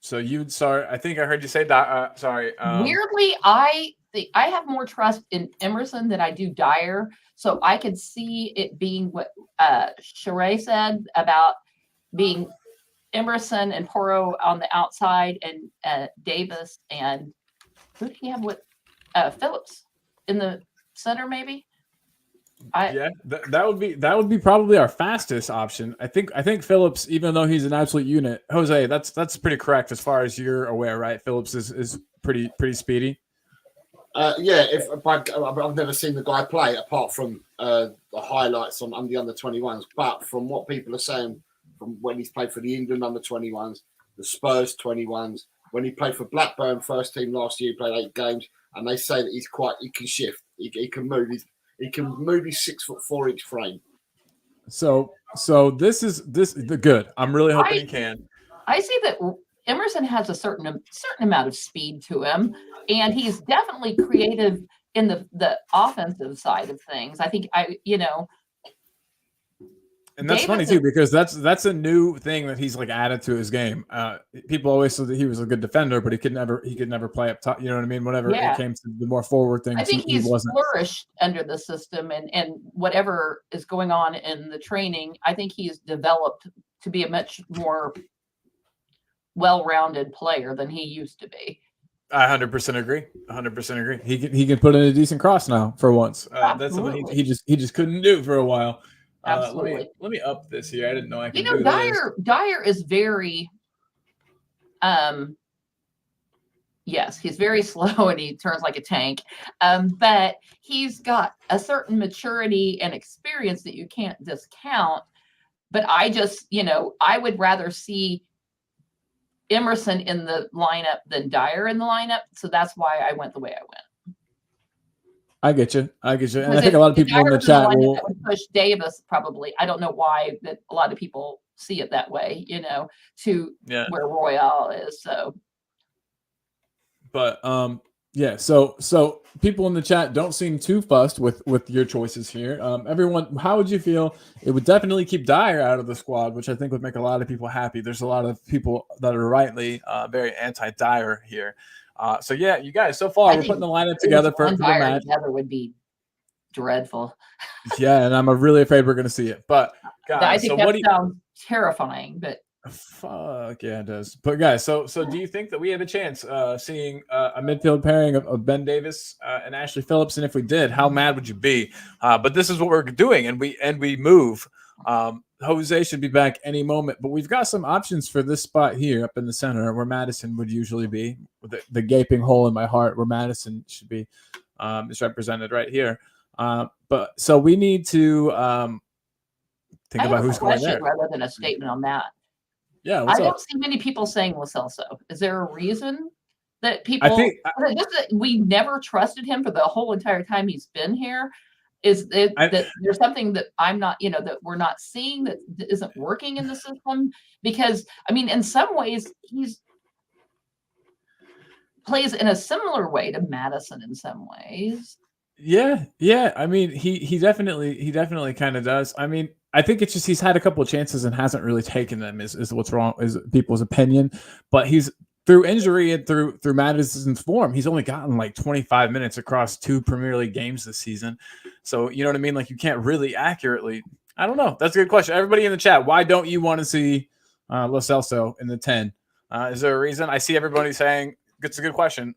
So you'd start, I think I heard you say that. Weirdly, I have more trust in Emerson than I do Dyer, so I could see it being what Sheree said about being Emerson and Porro on the outside, and Davis and who do you have with Phillips in the center, maybe. That would be probably our fastest option. I think Phillips, even though he's an absolute unit, Jose, that's pretty correct as far as you're aware, right? Phillips is pretty speedy. Yeah, I've never seen the guy play apart from the highlights on the under 21s, but from what people are saying, from when he's played for the England under 21s, the Spurs 21s, when he played for Blackburn first team last year, he played 8 games, and they say that he can shift, he can move, he can move his 6'4" frame. So this is the good. I'm really hoping he can. I see that Emerson has a certain amount of speed to him, and he's definitely creative in the offensive side of things. I think and that's funny too, because that's a new thing that he's like added to his game. People always said that he was a good defender, but he could never play up top. You know what I mean? Whenever it came to the more forward things, I think he wasn't flourished under the system, and whatever is going on in the training, I think he's developed to be a much more well-rounded player than he used to be. I 100% agree. 100% agree. He can put in a decent cross now for once. That's something he just couldn't do for a while. Absolutely. Let me up this here. I didn't know I could. You know, Dyer is very Yes, he's very slow and he turns like a tank. But he's got a certain maturity and experience that you can't discount. But I just, I would rather see Emerson in the lineup than Dyer in the lineup. So that's why I went the way I went. I get you. And Because I think a lot of people in the chat will I would push Davis probably. I don't know why that a lot of people see it that way, to where Royale is. So, but yeah, so people in the chat don't seem too fussed with your choices here. Everyone, how would you feel? It would definitely keep Dyer out of the squad, which I think would make a lot of people happy. There's a lot of people that are rightly very anti-Dyer here. So yeah, you guys, so far we're putting the lineup together for the match. Together would be dreadful. Yeah, and I'm really afraid we're going to see it. But guys, I think that sounds terrifying. But fuck yeah, it does. But guys, so do you think that we have a chance seeing a midfield pairing of Ben Davis and Ashley Phillips? And if we did, how mad would you be? But this is what we're doing, and we move. Jose should be back any moment, but we've got some options for this spot here up in the center where Madison would usually be. The gaping hole in my heart where Madison should be is represented right here. But so we need to think about who's going there rather than a statement on that. Yeah, I don't see many people saying Lo Celso. Is there a reason that people? I think just that we never trusted him for the whole entire time he's been here. Is it that there's something that I'm not, that we're not seeing that isn't working in the system? Because I mean, in some ways, he's plays in a similar way to Madison in some ways. Yeah. I mean, he definitely kind of does. I mean, I think it's just he's had a couple of chances and hasn't really taken them. Is what's wrong? Is people's opinion? But he's through injury and through Madison's form, he's only gotten like 25 minutes across 2 Premier League games this season. So you know what I mean? Like you can't really accurately. I don't know. That's a good question. Everybody in the chat, why don't you want to see Lo Celso in the 10? Is there a reason? I see everybody saying it's a good question.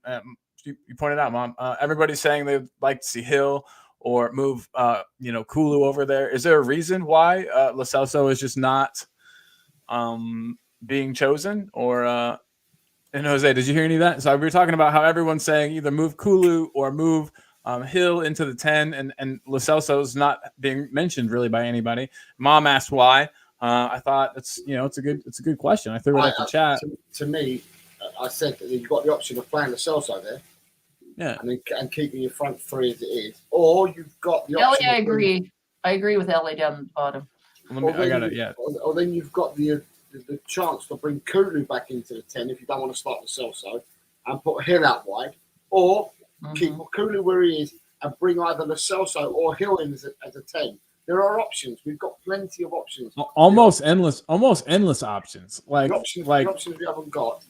You pointed out, Mom. Everybody's saying they'd like to see Hill or move, Kulu over there. Is there a reason why Lo Celso is just not being chosen? Or and Jose, did you hear any of that? So we were talking about how everyone's saying either move Kulu or move Hill into the 10, and Lo Celso is not being mentioned really by anybody. Mom asked why. I thought it's a good question. I threw it at the chat. To me, I said that you've got the option of playing Lo Celso there. Yeah, and keeping your front three as it is, or you've got the option. I agree. I agree with Ellie down the bottom. I got it. Yeah. Or then you've got the chance to bring Kulu back into the 10 if you don't want to start with Celso and put Hill out wide, or keep Kulu where he is and bring either Lo Celso or Hill in as a 10. There are options. We've got plenty of options. Almost endless options. The options we haven't got.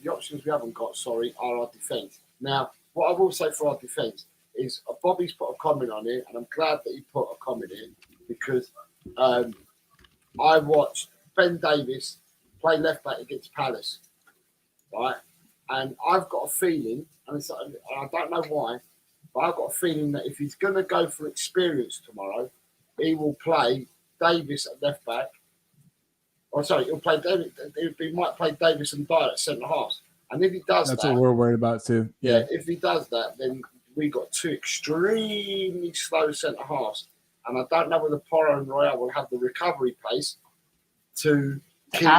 Are our defence. Now, what I will say for our defence is Bobby's put a comment on it, and I'm glad that he put a comment in because I watched Ben Davis play left back against Palace, right? And I've got a feeling, and I don't know why, but I've got a feeling that if he's going to go for experience tomorrow, he will play Davis at left back. He'll play Davis. He might play Davis and Dyer at centre halves. And if he does that's what we're worried about too. Yeah. If he does that, then we got 2 extremely slow centre halves, and I don't know whether Porro and Royale will have the recovery pace to keep.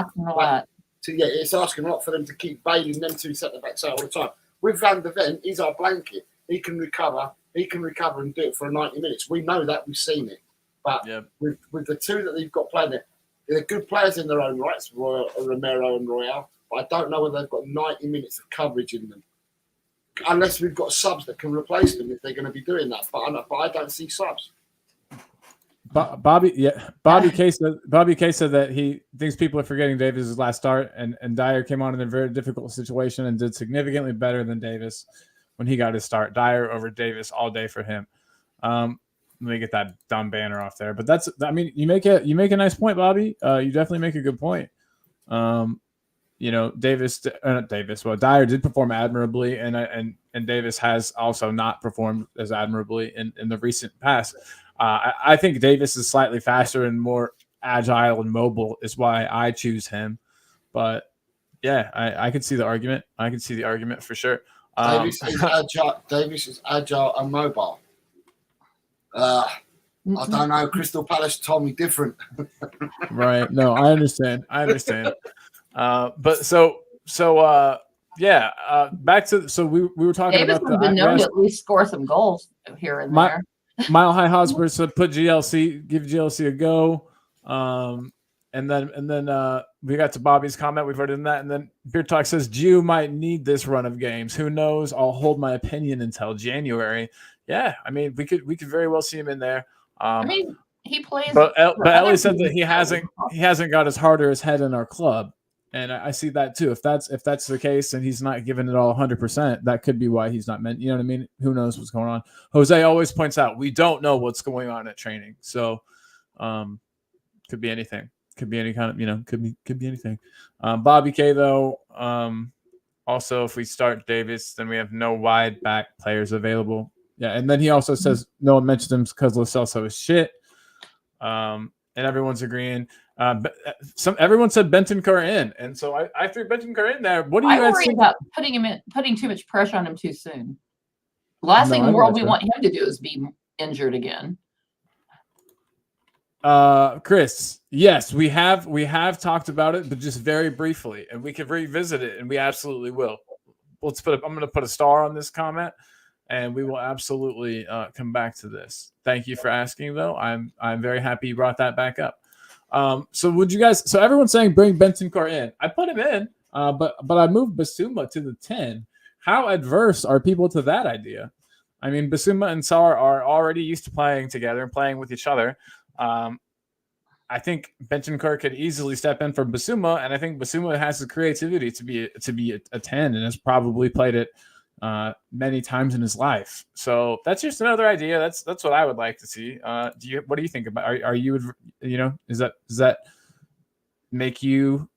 It's asking a lot for them to keep bailing them 2 centre backs out all the time. With Van der Ven, he's our blanket. He can recover and do it for 90 minutes. We know that, we've seen it. But with the 2 that they've got playing there, they're good players in their own rights, Romero and Royale. But I don't know whether they've got 90 minutes of coverage in them. Unless we've got subs that can replace them if they're going to be doing that. But I don't see subs. Bobby K said that he thinks people are forgetting Davis' last start, and Dyer came on in a very difficult situation and did significantly better than Davis when he got his start. Dyer over Davis all day for him. Let me get that dumb banner off there. But you make a nice point, Bobby. You definitely make a good point. Dyer did perform admirably, and Davis has also not performed as admirably in the recent past. I think Davis is slightly faster and more agile and mobile is why I choose him. But yeah, I can see the argument. I can see the argument for sure. Davis is agile. Davis is agile and mobile. I don't know. Crystal Palace told me different. Right. No, I understand. But back to we were talking Davis about has been known to at least score some goals here and there. Mile High Hotspur said put GLC, give GLC a go. And then we got to Bobby's comment. We've already done that. And then Beer Talk says Gio might need this run of games. Who knows? I'll hold my opinion until January. Yeah, I mean, we could very well see him in there. I mean, he plays. But Ellie said that he hasn't got his heart or his head in our club, and I see that too. If that's the case, and he's not giving it all 100%, that could be why he's not meant. You know what I mean? Who knows what's going on? Jose always points out we don't know what's going on at training, so could be anything. Could be any kind of could be anything. Bobby K though. Also, if we start Davis, then we have no wide back players available. Yeah, and then he also says no one mentioned him because Lo Celso is shit. And everyone's agreeing. Everyone said Bentancur in, and so I threw Bentancur in there. What do you guys worry think about putting too much pressure on him too soon? Last thing in the world we want him to do is be injured again. Chris, yes, we have talked about it, but just very briefly, and we could revisit it, and we absolutely will. I'm going to put a star on this comment. And we will absolutely come back to this. Thank you for asking, though. I'm very happy you brought that back up. So would you guys? So everyone's saying bring Bentancur in. I put him in, but I moved Bissouma to the 10. How adverse are people to that idea? I mean, Bissouma and Sarr are already used to playing together and playing with each other. I think Bentancur could easily step in for Bissouma, and I think Bissouma has the creativity to be a 10 and has probably played it many times in his life. So that's just another idea. That's what I would like to see. What do you think about? Are you does that make you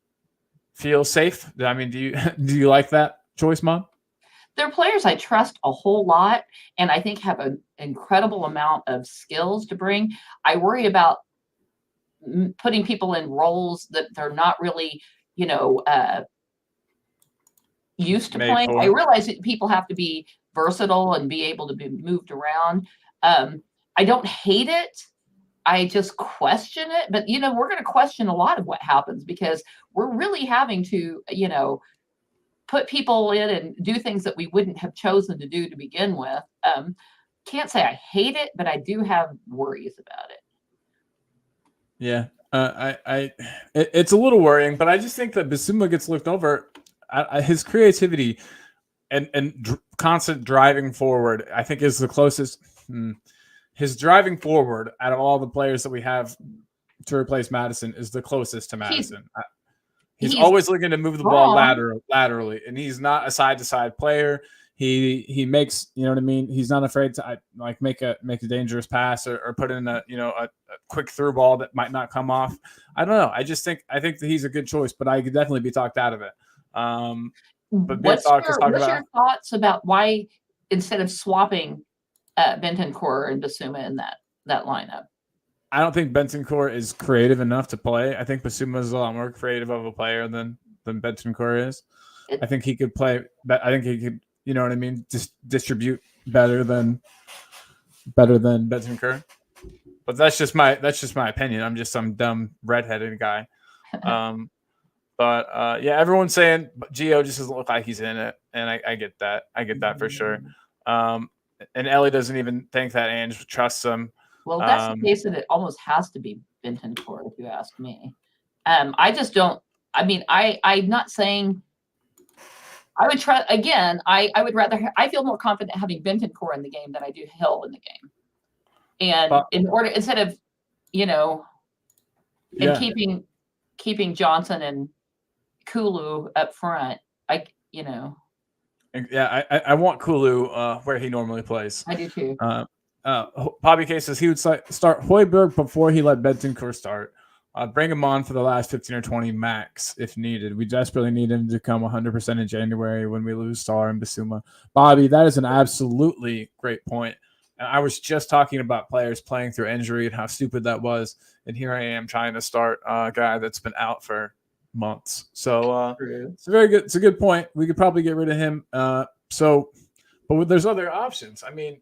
feel safe? I mean, do you like that choice, Mom? They're players I trust a whole lot, and I think have an incredible amount of skills to bring. I worry about putting people in roles that they're not really, used to playing. I realize that people have to be versatile and be able to be moved around. I don't hate it. I just question it. But, we're going to question a lot of what happens because we're really having to, put people in and do things that we wouldn't have chosen to do to begin with. Can't say I hate it, but I do have worries about it. Yeah, it's a little worrying, but I just think that Bissouma gets looked over. His creativity and constant driving forward, I think, is the closest. His driving forward out of all the players that we have to replace Madison is the closest to Madison. He's always looking to move the ball laterally, and he's not a side-to-side player. He makes, you know what I mean? He's not afraid to make a dangerous pass or put in a quick through ball that might not come off. I don't know. I think that he's a good choice, but I could definitely be talked out of it. But what's your thoughts about why instead of swapping Bentancur and Bissouma in that lineup? I don't think Bentancur is creative enough to play. I think Bissouma is a lot more creative of a player than Bentancur is. I think he could play. I think he could. You know what I mean? Just distribute better than Bentancur. But that's just my opinion. I'm just some dumb redheaded guy. But everyone's saying Gio just doesn't look like he's in it, and I get that. I get that for sure. And Ellie doesn't even think that Ange trusts him. Well, that's the case that it almost has to be Bentancur, if you ask me. I just don't. I mean, I'm not saying. I would try again. I would rather. I feel more confident having Bentancur in the game than I do Hill in the game. And instead of, keeping Johnson and Kulu up front, I want Kulu where he normally plays. I do too. Bobby K says he would start Højbjerg before he let Bentancur start. Bring him on for the last 15 or 20 max if needed. We desperately need him to come 100% in January when we lose Sarr and Bissouma. Bobby, that is an absolutely great point. And I was just talking about players playing through injury and how stupid that was. And here I am trying to start a guy that's been out for months. So True. it's a very good. It's a good point. We could probably get rid of him. But there's other options. I mean,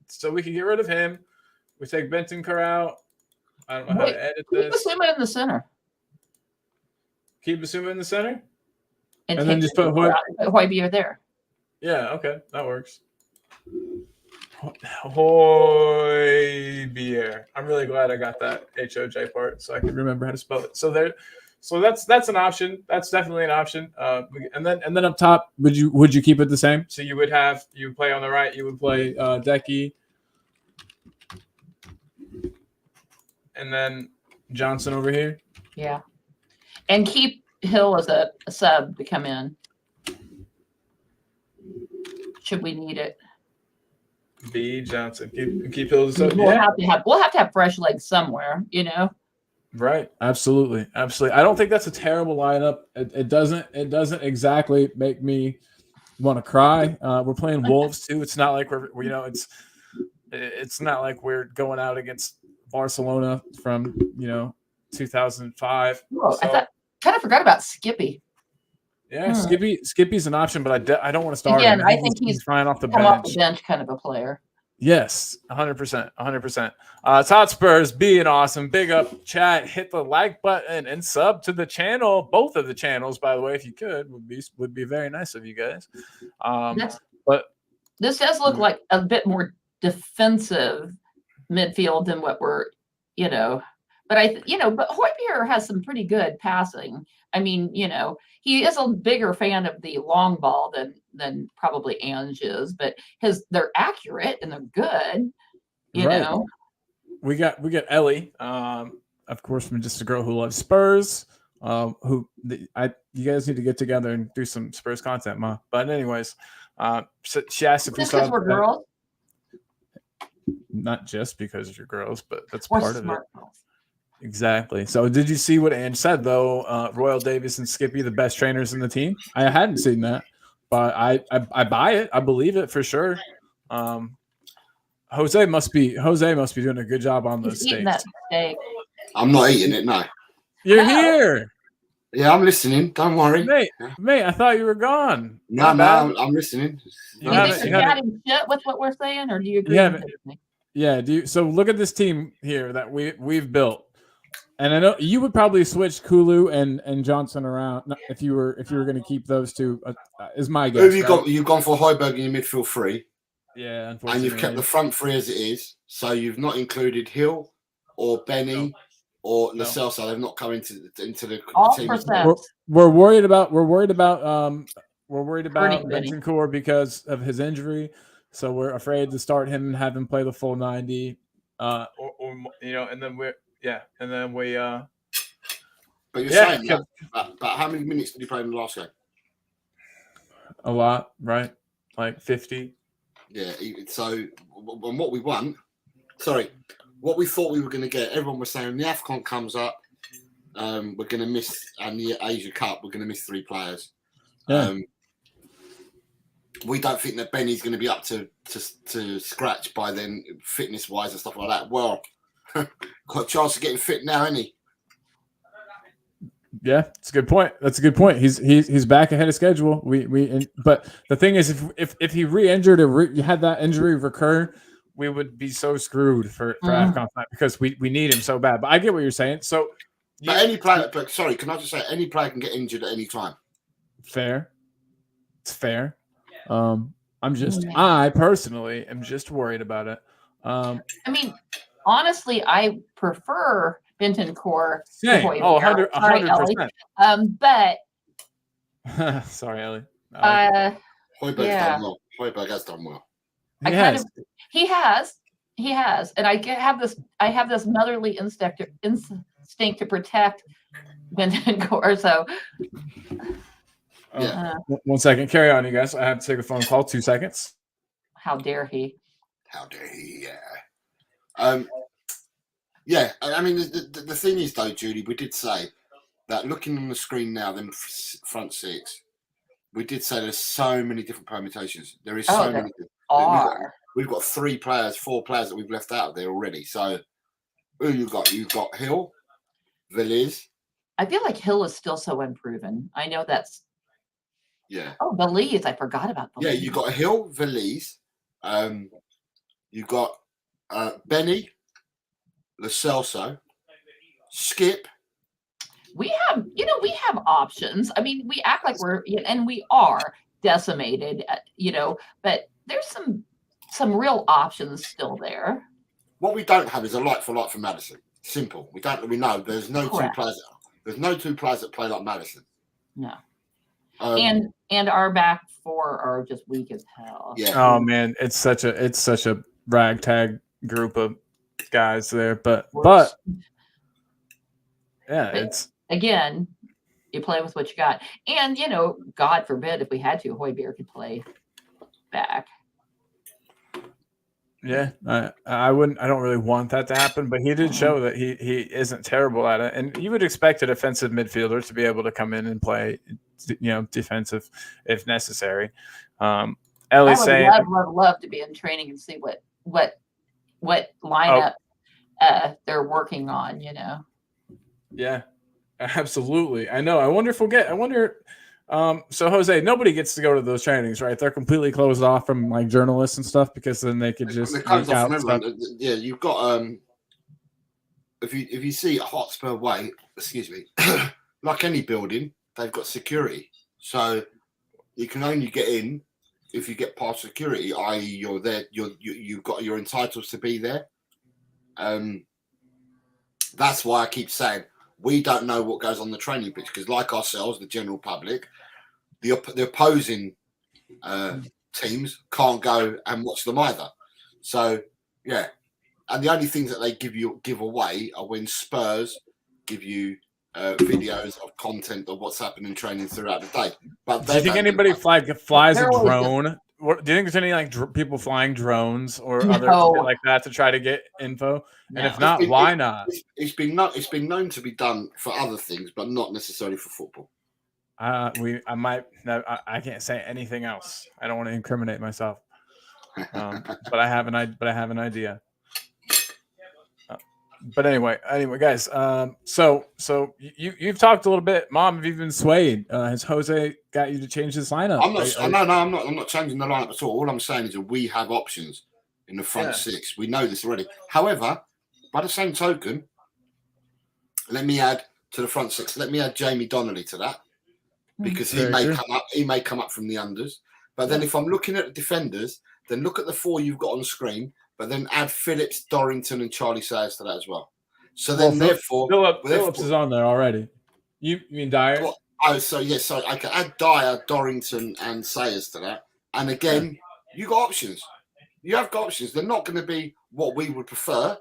so we could get rid of him. We take Bentancur out. I don't know how Wait, to edit Keep this. Basuma in the center. Keep Basuma in the center. And take then just put Bentancur out and put Højbjerg there. Yeah. Okay, that works. Højbjerg. I'm really glad I got that HOJ part so I can remember how to spell it. So that's an option. That's definitely an option. And then up top, would you keep it the same? So you would play on the right. You would play Decky, and then Johnson over here. Yeah, and keep Hill as a sub to come in. Should we need it? B Johnson. Keep Hill as a sub. We'll have to have fresh legs somewhere, you know. Right. Absolutely. I don't think that's a terrible lineup. It doesn't exactly make me want to cry. We're playing Wolves too. It's not like it's not like we're going out against Barcelona from 2005. Whoa, I kind of forgot about Skippy. Yeah, Skippy's an option, but I don't want to start Again, him. I think he's flying off the come bench. off the bench kind of a player. Yes, 100%. Hotspurs being awesome. Big up, chat. Hit the like button and sub to the channel. Both of the channels, by the way, if you could, would be very nice of you guys. But this does look like a bit more defensive midfield than what we're, But but Højbjerg has some pretty good passing. I mean, he is a bigger fan of the long ball than probably Ange is, but they're accurate and they're good. You know. We got Ellie, of course, from Just a Girl Who Loves Spurs. You guys need to get together and do some Spurs content, Ma. But anyways, so she asked if we saw. Because we're girls. Not just because you're girls, but that's We're part of it. smart girls. Exactly. So did you see what Ange said, though? Royal Davis and Skippy, the best trainers in the team? I hadn't seen that, but I buy it. I believe it for sure. Jose must be doing a good job on those steaks. That steak. I'm not eating it, no. You're here. Yeah, I'm listening. Don't worry. Mate, I thought you were gone. No, I'm listening. Do you think you're chatting shit with what we're saying, or do you agree with me? Yeah, so look at this team here that we've built. And I know you would probably switch Kulu and Johnson around if you were going to keep those two. Is my guess. Who have you got? You've gone for Højbjerg in your midfield three. Yeah, unfortunately. And you've kept the front three as it is. So you've not included Hill or Benny or Lo Celso. They've not come into the all team. We're worried about Bentancur because of his injury. So we're afraid to start him and have him play the full 90. And then we. But you're saying that. But how many minutes did you play in the last game? A lot, right? Like 50. Yeah. So, what we thought we were going to get. Everyone was saying the AFCON comes up. We're going to miss, and the Asia Cup. We're going to miss 3 players. Yeah. We don't think that Benny's going to be up to scratch by then, fitness wise and stuff like that. Well, got a chance of getting fit now, isn't he? Yeah, it's a good point. That's a good point. He's back ahead of schedule. But the thing is, if he re-injured or had that injury recur, we would be so screwed for AFCON because we need him so bad. But I get what you're saying. So, any player. But sorry, can I just say any player can get injured at any time? Fair. It's fair. I personally am just worried about it. I mean, honestly, I prefer Bentancur. Same. 100%. But sorry, Ellie. Højbjerg's done well. Højbjerg has done well. He has, and I have this motherly instinct to protect Bentancur. So. Yeah. 1 second. Carry on, you guys. I have to take a phone call. 2 seconds. How dare he? Yeah. Yeah. I mean, the thing is, though, Judy, we did say that looking on the screen now, them front 6, we did say there's so many different permutations. There is so many. We've got 4 players that we've left out of there already. So, who you got? You've got Hill, Veliz, I feel like Hill is still so unproven. I know that's Yeah. oh Belize. I forgot about Yeah, Belize. you got Hill, Valise. You got Benny, Lo Celso, Skip. We have options. I mean, we act like we're and we are decimated, but there's some real options still there. What we don't have is a like for Madison. Simple. We know there's no Correct. two players. There's no two players that play like Madison. No. And our back four are just weak as hell. Yeah. Oh man, it's such a ragtag group of guys there, but yeah, it's again, you play with what you got, and God forbid if we had to, Højbjerg could play back. Yeah, I wouldn't. I don't really want that to happen, but he did show that he isn't terrible at it, and you would expect a defensive midfielder to be able to come in and play, defensive if necessary. Ellie's saying, love to be in training and see what lineup they're working on. Yeah, absolutely. I know. I wonder if we'll get. I wonder. So Jose, nobody gets to go to those trainings, right? They're completely closed off from like journalists and stuff because then they could just closed off from everyone. Yeah, you've got if you see Hotspur Way, excuse me, like any building, they've got security. So you can only get in if you get past security, i.e. you're there, you're entitled to be there. That's why I keep saying we don't know what goes on the training pitch because, like ourselves, the general public, the opposing teams can't go and watch them either. So, yeah. And the only things that they give away are when Spurs give you videos of content of what's happening in training throughout the day. But do you think anybody flies a drone? Do you think there's any like people flying drones or other shit like that to try to get info? And if not, why not? It's been known to be done for other things, but not necessarily for football. I can't say anything else. I don't want to incriminate myself. But I have an idea. But anyway, guys. So you've talked a little bit. Mom, have you been swayed? Has Jose got you to change his lineup? I'm not changing the lineup at all. All I'm saying is that we have options in the front six. We know this already. However, by the same token, let me add to the front six. Let me add Jamie Donnelly to that because he may come up from the unders. But then if I'm looking at the defenders, then look at the four you've got on screen. But then add Phillips, Dorrington, and Charlie Sayers to that as well. So then, Phillips is on there already. You mean Dyer? So I can add Dyer, Dorrington, and Sayers to that. And again, you got options. You have got options. They're not going to be what we would prefer,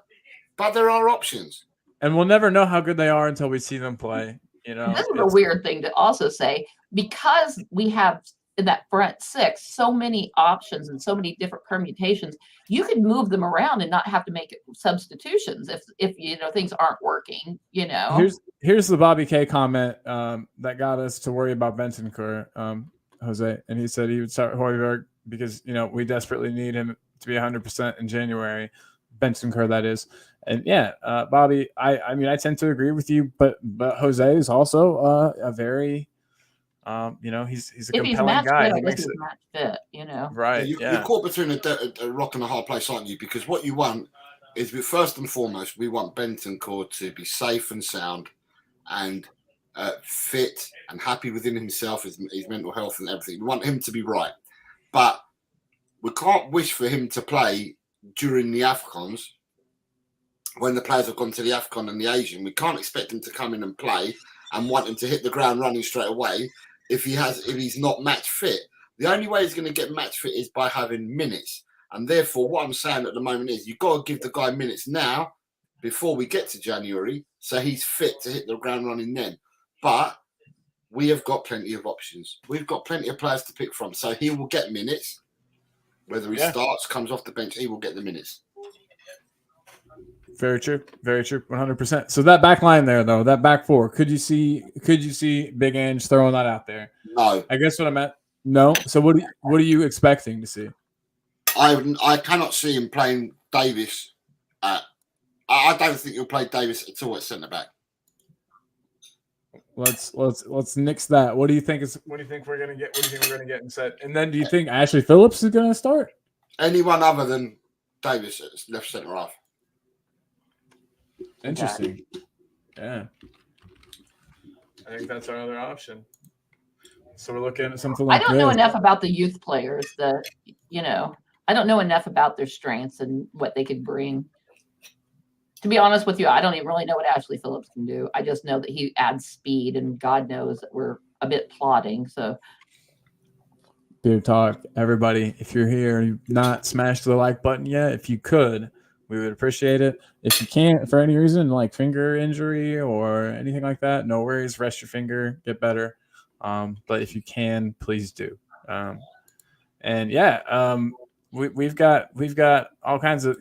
but there are options. And we'll never know how good they are until we see them play. This is a weird thing to also say because we have in that front six so many options and so many different permutations. You could move them around and not have to make substitutions if things aren't working. Here's the Bobby K comment that got us to worry about Bentancur, Jose, and he said he would start Højbjerg because we desperately need him to be 100% in January. Bentancur, that is. And Bobby, I mean I tend to agree with you, but Jose is also a very he's a compelling guy. He makes it match fit, right. You're caught between a rock and a hard place, aren't you? Because what you want is, first and foremost, we want Bentancur to be safe and sound, and fit and happy within himself, his mental health and everything. We want him to be right, but we can't wish for him to play during the AFCONs when the players have gone to the AFCON and the Asian. We can't expect him to come in and play and want him to hit the ground running straight away. If he's not match fit, the only way he's going to get match fit is by having minutes. And therefore, what I'm saying at the moment is you've got to give the guy minutes now before we get to January, so he's fit to hit the ground running then. But we have got plenty of options. We've got plenty of players to pick from, so he will get minutes. Whether he starts, comes off the bench, he will get the minutes. Very true. Very true. 100%. So that back line there, though, that back four, could you see Big Ange throwing that out there? No. I guess what I meant. No. So what are you expecting to see? I cannot see him playing Davis. I don't think he'll play Davis at all at centre back. let's nix that. What do you think we're gonna get? What do you think we're gonna get instead? And then do you think Ashley Phillips is gonna start? Anyone other than Davis at left centre half. Interesting. Yeah. I think that's our other option. So we're looking at something like I don't know this. enough about the youth players that, I don't know enough about their strengths and what they could bring. To be honest with you, I don't even really know what Ashley Phillips can do. I just know that he adds speed, and God knows that we're a bit plodding. So, Beer Talk, everybody, if you're here and you've not smashed the like button yet, if you could, we would appreciate it. If you can't, for any reason, like finger injury or anything like that, no worries. Rest your finger, get better. But if you can, please do. We've got all kinds of.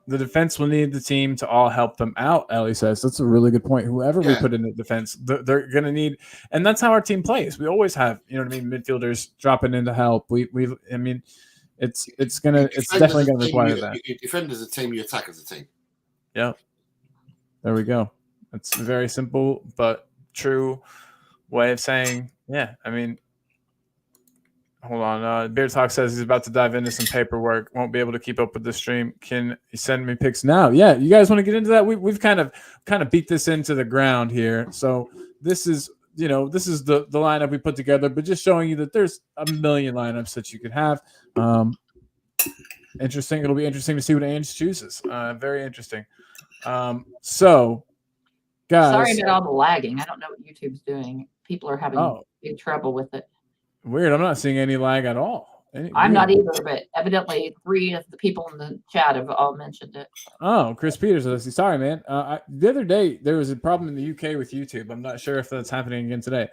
The defense will need the team to all help them out. Ellie says that's a really good point. Whoever we put in the defense, they're going to need, and that's how our team plays. We always have, midfielders dropping in to help. It's definitely going to require that. You defend as a team, you attack as a team. Yep. There we go. It's a very simple but true way of saying, yeah. Hold on. Beer Talk says he's about to dive into some paperwork. Won't be able to keep up with the stream. Can you send me pics now? Yeah, you guys want to get into that? We've kind of beat this into the ground here. So this is the lineup we put together, but just showing you that there's a million lineups that you could have. Interesting. It'll be interesting to see what Ange chooses. Very interesting. So, guys, sorry about all the lagging. I don't know what YouTube's doing. People are having big trouble with it. Weird. I'm not seeing any lag at all. I'm not either, but evidently 3 of the people in the chat have all mentioned it. Oh, Chris Peters. Sorry, man. The other day there was a problem in the UK with YouTube. I'm not sure if that's happening again today.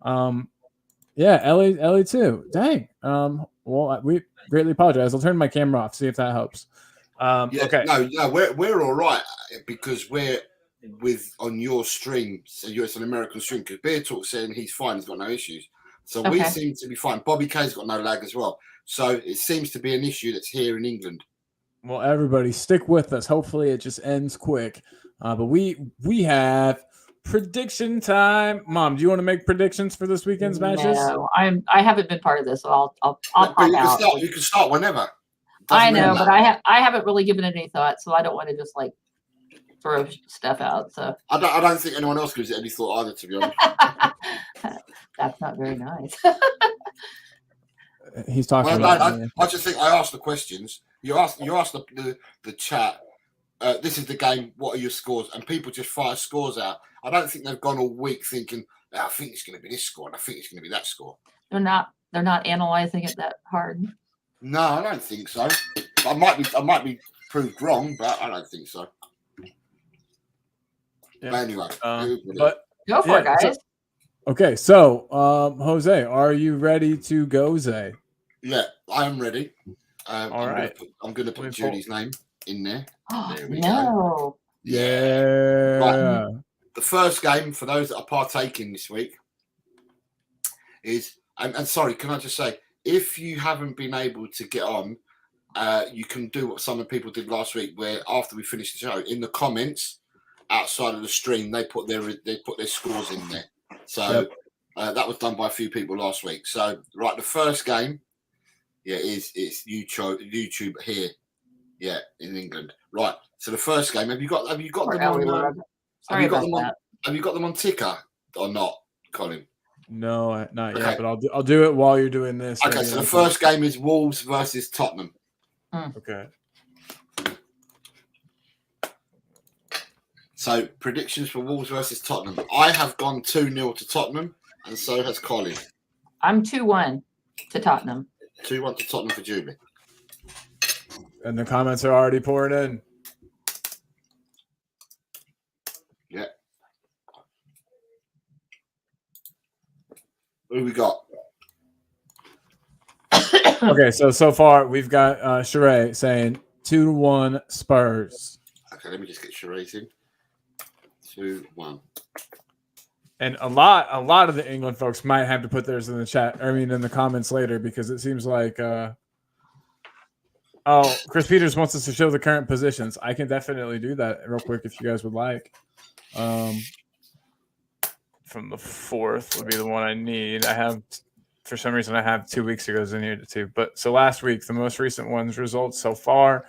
Yeah, Ellie too. Dang. Well, we greatly apologize. I'll turn my camera off. See if that helps. Okay. No, we're all right because we're on your stream. So it's an American stream. Because Beer Talk saying he's fine. He's got no issues. So we seem to be fine. Bobby K's got no lag as well. So it seems to be an issue that's here in England. Well, everybody, stick with us. Hopefully, it just ends quick. But we have prediction time. Mom, do you want to make predictions for this weekend's matches? No, I haven't been part of this, so I'll pop out. You can start whenever. I know, but I haven't really given it any thought, so I don't want to just like throw stuff out. So I don't think anyone else gives it any thought either, to be honest. That's not very nice. He's talking I just think I asked the questions. You asked the chat. This is the game. What are your scores? And people just fire scores out. I don't think they've gone all week thinking, I think it's going to be this score, and I think it's going to be that score. They're not analyzing it that hard. No, I don't think so. I might be proved wrong, but I don't think so. Yeah. But anyway, go for it, guys. Okay, so Jose, are you ready to go, Zay? Yeah, I am ready. All right. I'm going to put Julie's name in there. There we go. go. Yeah. Right. The first game for those that are partaking this week is, and sorry, can I just say, if you haven't been able to get on, you can do what some of the people did last week, where after we finished the show, in the comments outside of the stream, they put their scores in there. So that was done by a few people last week. So right, the first game, it's YouTube here, in England. Right. So the first game, have you got them on? Have you got them on ticker or not, Colin? No, not yet. But I'll do it while you're doing this. Okay. So the first game is Wolves versus Tottenham. Okay. So predictions for Wolves versus Tottenham. I have gone 2-0 to Tottenham, and so has Colin. I'm 2-1 to Tottenham. 2-1 to Tottenham for Julie. And the comments are already pouring in. Yeah. Who we got? Okay, so far we've got Sheree saying 2-1 Spurs. Okay, let me just get Sheree's in. 2-1. And a lot of the England folks might have to put theirs in the chat. In the comments later, because it seems like Chris Peters wants us to show the current positions. I can definitely do that real quick if you guys would like. from the 4th would be the one I need. I have, for some reason, I have 2 weeks ago's in here too. But so last week, the most recent ones results so far.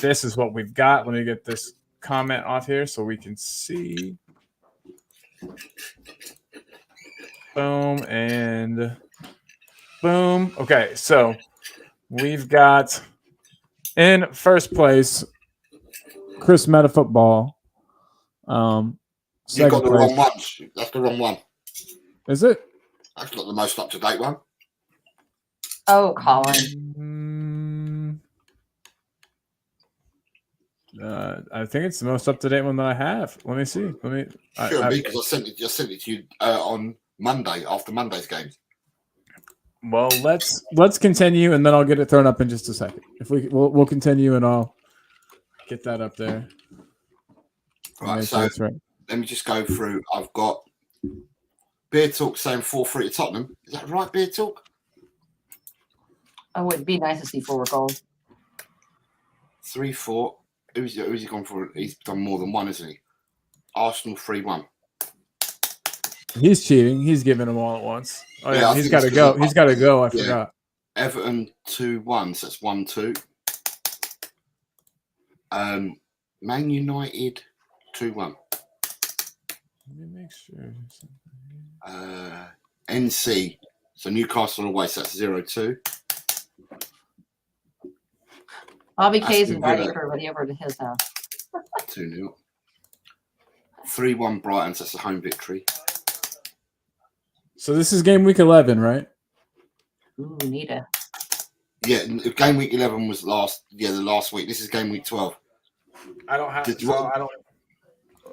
This is what we've got. Let me get this comment off here so we can see. Boom and boom. Okay, so we've got in first place Chris Meta Football. You got the wrong one. That's the wrong one. Is it? That's not the most up to date one. Oh, Colin. I think it's the most up to date one that I have. Let me see. Should be, because I sent it to you on Monday after Monday's games. Well, let's continue, and then I'll get it thrown up in just a second. If we'll continue, and I'll get that up there. Right. So right. Let me just go through. I've got Beer Talk saying 4-3 to Tottenham. Is that right, Beer Talk? Oh, it'd be nice to see 4 goals. 3-4. Who's he gone for? He's done more than one, isn't he? Arsenal 3-1. He's cheating. He's giving them all at once. Oh yeah, he's got to go. He's got to go. I forgot. Everton 2-1. So that's 1-2. Man United 2-1. Let me make sure. NC. So Newcastle away. So that's 0-2. Bobby K's inviting everybody over to his house. 2-0. 3-1 Brighton. So that's a home victory. So this is game week 11, right? Ooh, Nita. Yeah, game week 11 was the last week. This is game week 12. I don't have. I don't.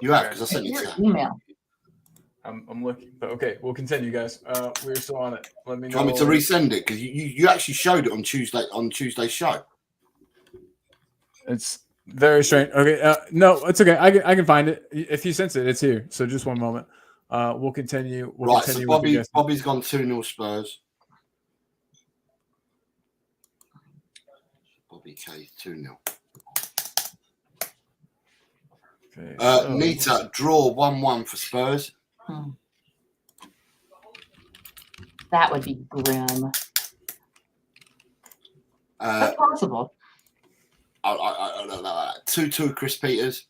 You have, because I sent you to email. I'm looking, but okay, we'll continue, guys. We're still on it. Let me know. Do you want me to resend it? Because you actually showed it on Tuesday's show. It's very strange. Okay, no, it's okay. I can find it. If you sense it, it's here. So just one moment. We'll continue. So Bobby's gone 2-0 Spurs. Bobby K 2-0. Okay. Nita draw 1-1 for Spurs. That would be grim. That's possible. 2-2 Chris Peters.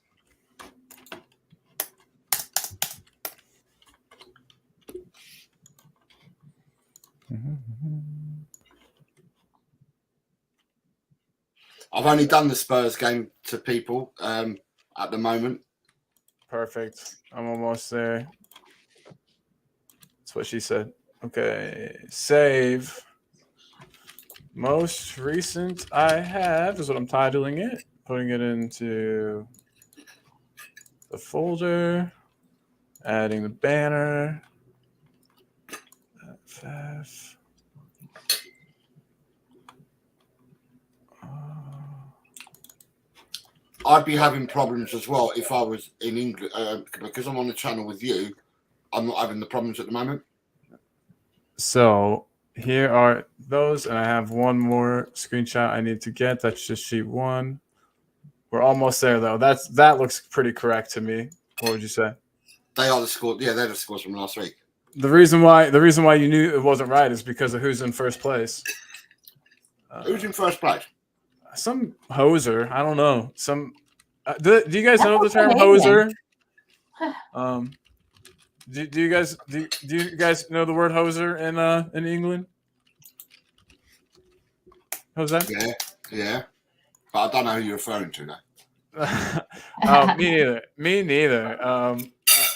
I've only done the Spurs game to people at the moment. Perfect. I'm almost there. That's what she said. Okay. Save. Most recent I have is what I'm titling it. Putting it into the folder. Adding the banner. FF. I'd be having problems as well if I was in England, because I'm on the channel with you. I'm not having the problems at the moment. So here are those, and I have one more screenshot I need to get. That's just sheet 1. We're almost there, though. That looks pretty correct to me. What would you say? They are the scores. Yeah, they're the scores from last week. The reason why you knew it wasn't right is because of who's in first place. Who's in first place? Some hoser. I don't know. Some. Do you guys know the term hoser? Do you guys know the word hoser in England? Jose? Yeah. But I don't know who you're referring to now. Me neither.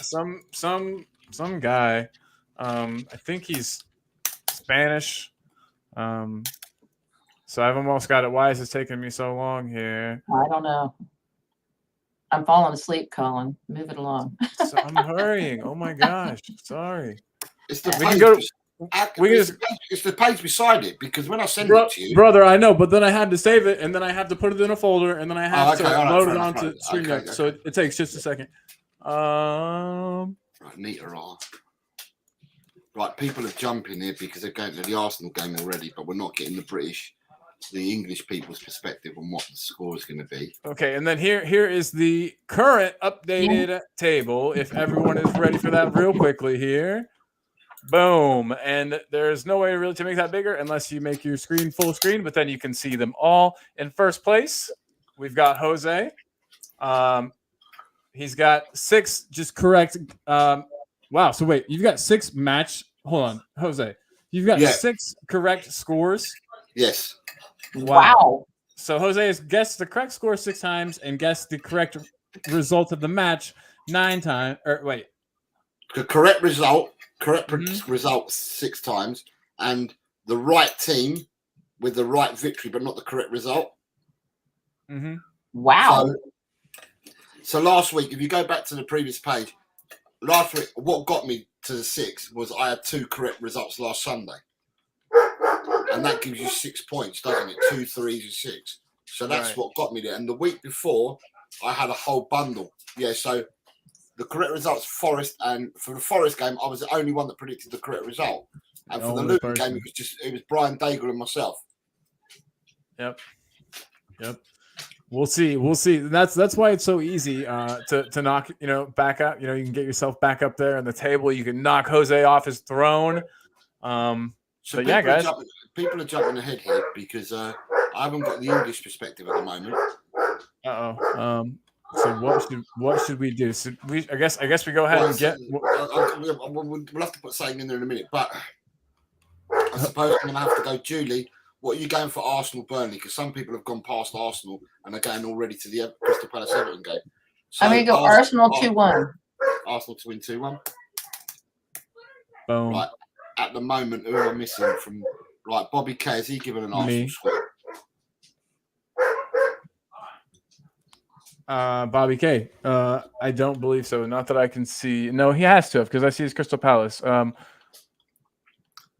Some guy. I think he's Spanish. So I've almost got it. Why is this taking me so long here? I don't know. I'm falling asleep, Colin. Move it along. So I'm hurrying. Oh my gosh. Sorry. It's the page. It's the page beside it, because when I send it to you, brother, I know, but then I had to save it, and then I have to put it in a folder, and then I have to load it onto StreamYard. So it takes just a second. Right, Nita. Right, people are jumping here because they're going to the Arsenal game already, but we're not getting the British the English people's perspective on what the score is going to be. Okay, and then here is the current updated table. If everyone is ready for that, real quickly here. Boom. And there's no way really to make that bigger unless you make your screen full screen, but then you can see them all. In first place, we've got Jose. He's got 6 just correct. Wow. So wait, you've got 6 match. Hold on, Jose. You've got 6 correct scores. Yes. Wow. So Jose has guessed the correct score 6 times and guessed the correct result of the match 9 times. Or wait. The correct result 6 times, and the right team with the right victory, but not the correct result. Mm-hmm. Wow. So last week, if you go back to the previous page, last week, what got me to the 6 was I had 2 correct results last Sunday. And that gives you 6 points, doesn't it? 2 3s and 6. So that's what got me there. And the week before, I had a whole bundle. Yeah, so the correct results, Forest, and for the Forest game, I was the only one that predicted the correct result. And for the Luton game, it was Brian Daigle and myself. Yep. We'll see. That's why it's so easy to knock, back up. You can get yourself back up there on the table. You can knock Jose off his throne. So yeah, guys, people are jumping ahead here because I haven't got the English perspective at the moment. So what should we do? So I guess we go ahead and get. We'll have to put something in there in a minute, but I suppose I'm going to have to go. Julie, what are you going for Arsenal Burnley? Because some people have gone past Arsenal and are going already to the Crystal Palace Everton game. So I'm going to go Arsenal 2-1. Arsenal to win 2-1. Boom. Right. At the moment, who am I missing from? Right, Bobby K. Has he given an Arsenal score? Bobby K. I don't believe so. Not that I can see. No, he has to have because I see his Crystal Palace.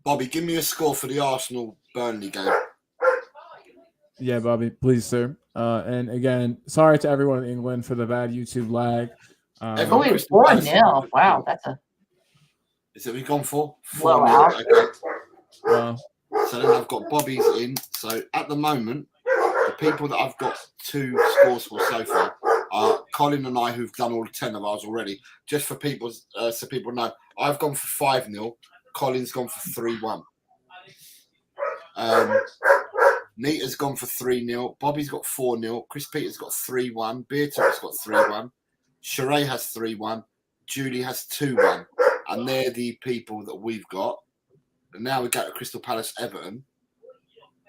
Bobby, give me a score for the Arsenal Burnley game. Yeah, Bobby, please, sir. And again, sorry to everyone in England for the bad YouTube lag. It's 4-0. Wow, that's a. Is it we gone for? 4-0. Okay. Wow. So then I've got Bobby's in. So at the moment, the people that I've got 2 scores for so far are Colin and I, who've done all 10 of ours already. Just for people, so people know, I've gone for 5-0. Colin's gone for 3-1. Nita's gone for 3-0. Bobby's got 4-0. Chris Peters got 3-1. Beertalk's got 3-1. Sheree has 3-1. Julie has 2-1. And they're the people that we've got. And now we go to Crystal Palace Everton.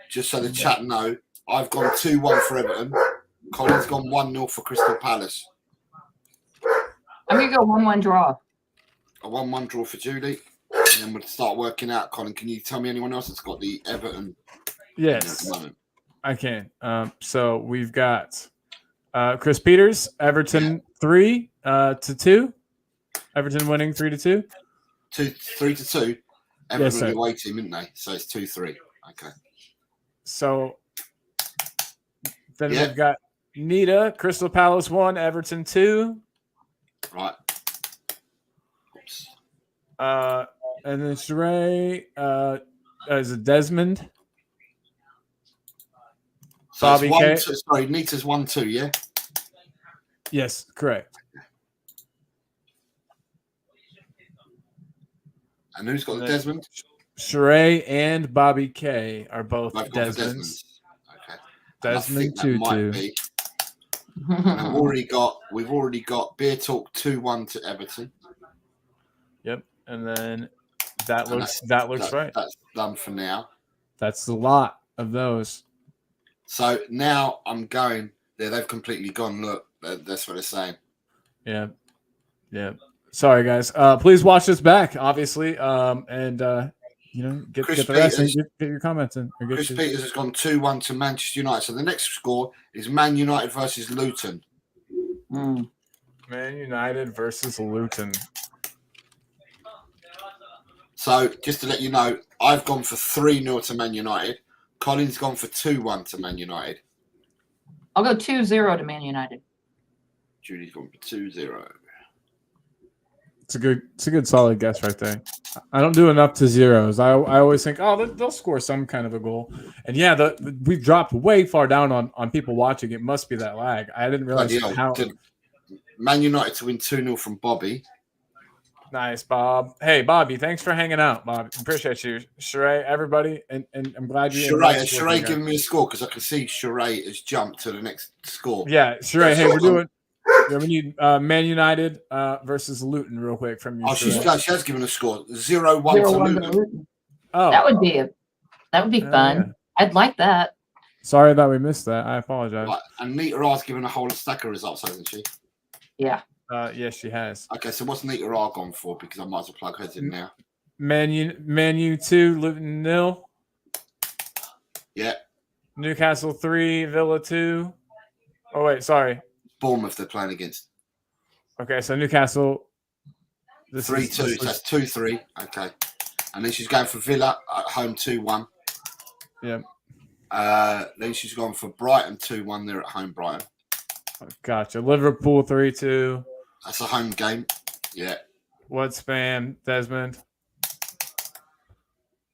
Just so the chat know, I've gone 2-1 for Everton. Colin's gone 1-0 for Crystal Palace. I'm going to go 1-1 draw. A 1-1 draw for Julie. And then we'll start working out. Colin, can you tell me anyone else that's got the Everton? Yes, I can. So we've got Chris Peters, Everton 3-2. Everton winning 3-2. 3-2. Everton were the away team, didn't they? So it's 2-3. Okay. So then we've got Nita, Crystal Palace 1, Everton 2. Right. Oops. And then Sheree is it Desmond? So Bobby K. Sorry, Nita's 1-2, yeah? Yes, correct. And who's got the Desmond? Sheree and Bobby K are both Desmonds. Okay. Desmond 2-2. We've already got Beer Talk 2-1 to Everton. Yep. And then that looks right. That's done for now. That's a lot of those. So now I'm going there. They've completely gone. Look, that's what they're saying. Yeah. Yeah. Sorry, guys. Please watch this back, obviously. And get the rest and get your comments in. Chris Peters has gone 2-1 to Manchester United. So the next score is Man United versus Luton. Man United versus Luton. So just to let you know, I've gone for 3-0 to Man United. Colin's gone for 2-1 to Man United. I'll go 2-0 to Man United. Julie's gone for 2-0. It's a good solid guess right there. I don't do enough to zeros. I always think, oh, they'll score some kind of a goal. And yeah, we've dropped way far down on people watching. It must be that lag. I didn't realize how. Man United to win 2-0 from Bobby. Nice, Bob. Hey, Bobby, thanks for hanging out, Bob. Appreciate you. Sheree, everybody, and I'm glad you. Sheree giving me a score because I can see Sheree has jumped to the next score. Yeah, Sheree. Hey, we're doing. Yeah, we need Man United versus Luton real quick from you. Oh, she has given a score 0-1 to Luton. Oh, that would be fun. Yeah. I'd like that. Sorry that we missed that. I apologize. Right. And Nita R's given a whole stack of results, hasn't she? Yeah. Yes, she has. Okay, so what's Nita R gone for? Because I might as well plug hers in now. Man U 2, Luton 0. Yeah. Newcastle 3, Villa 2. Oh wait, sorry. Bournemouth they're playing against. Okay, so Newcastle. 3-2. So that's 2-3. Okay. And then she's going for Villa at home 2-1. Yep. Then she's gone for Brighton 2-1. They're at home, Brighton. Gotcha. Liverpool 3-2. That's a home game. Yeah. What spam, Desmond?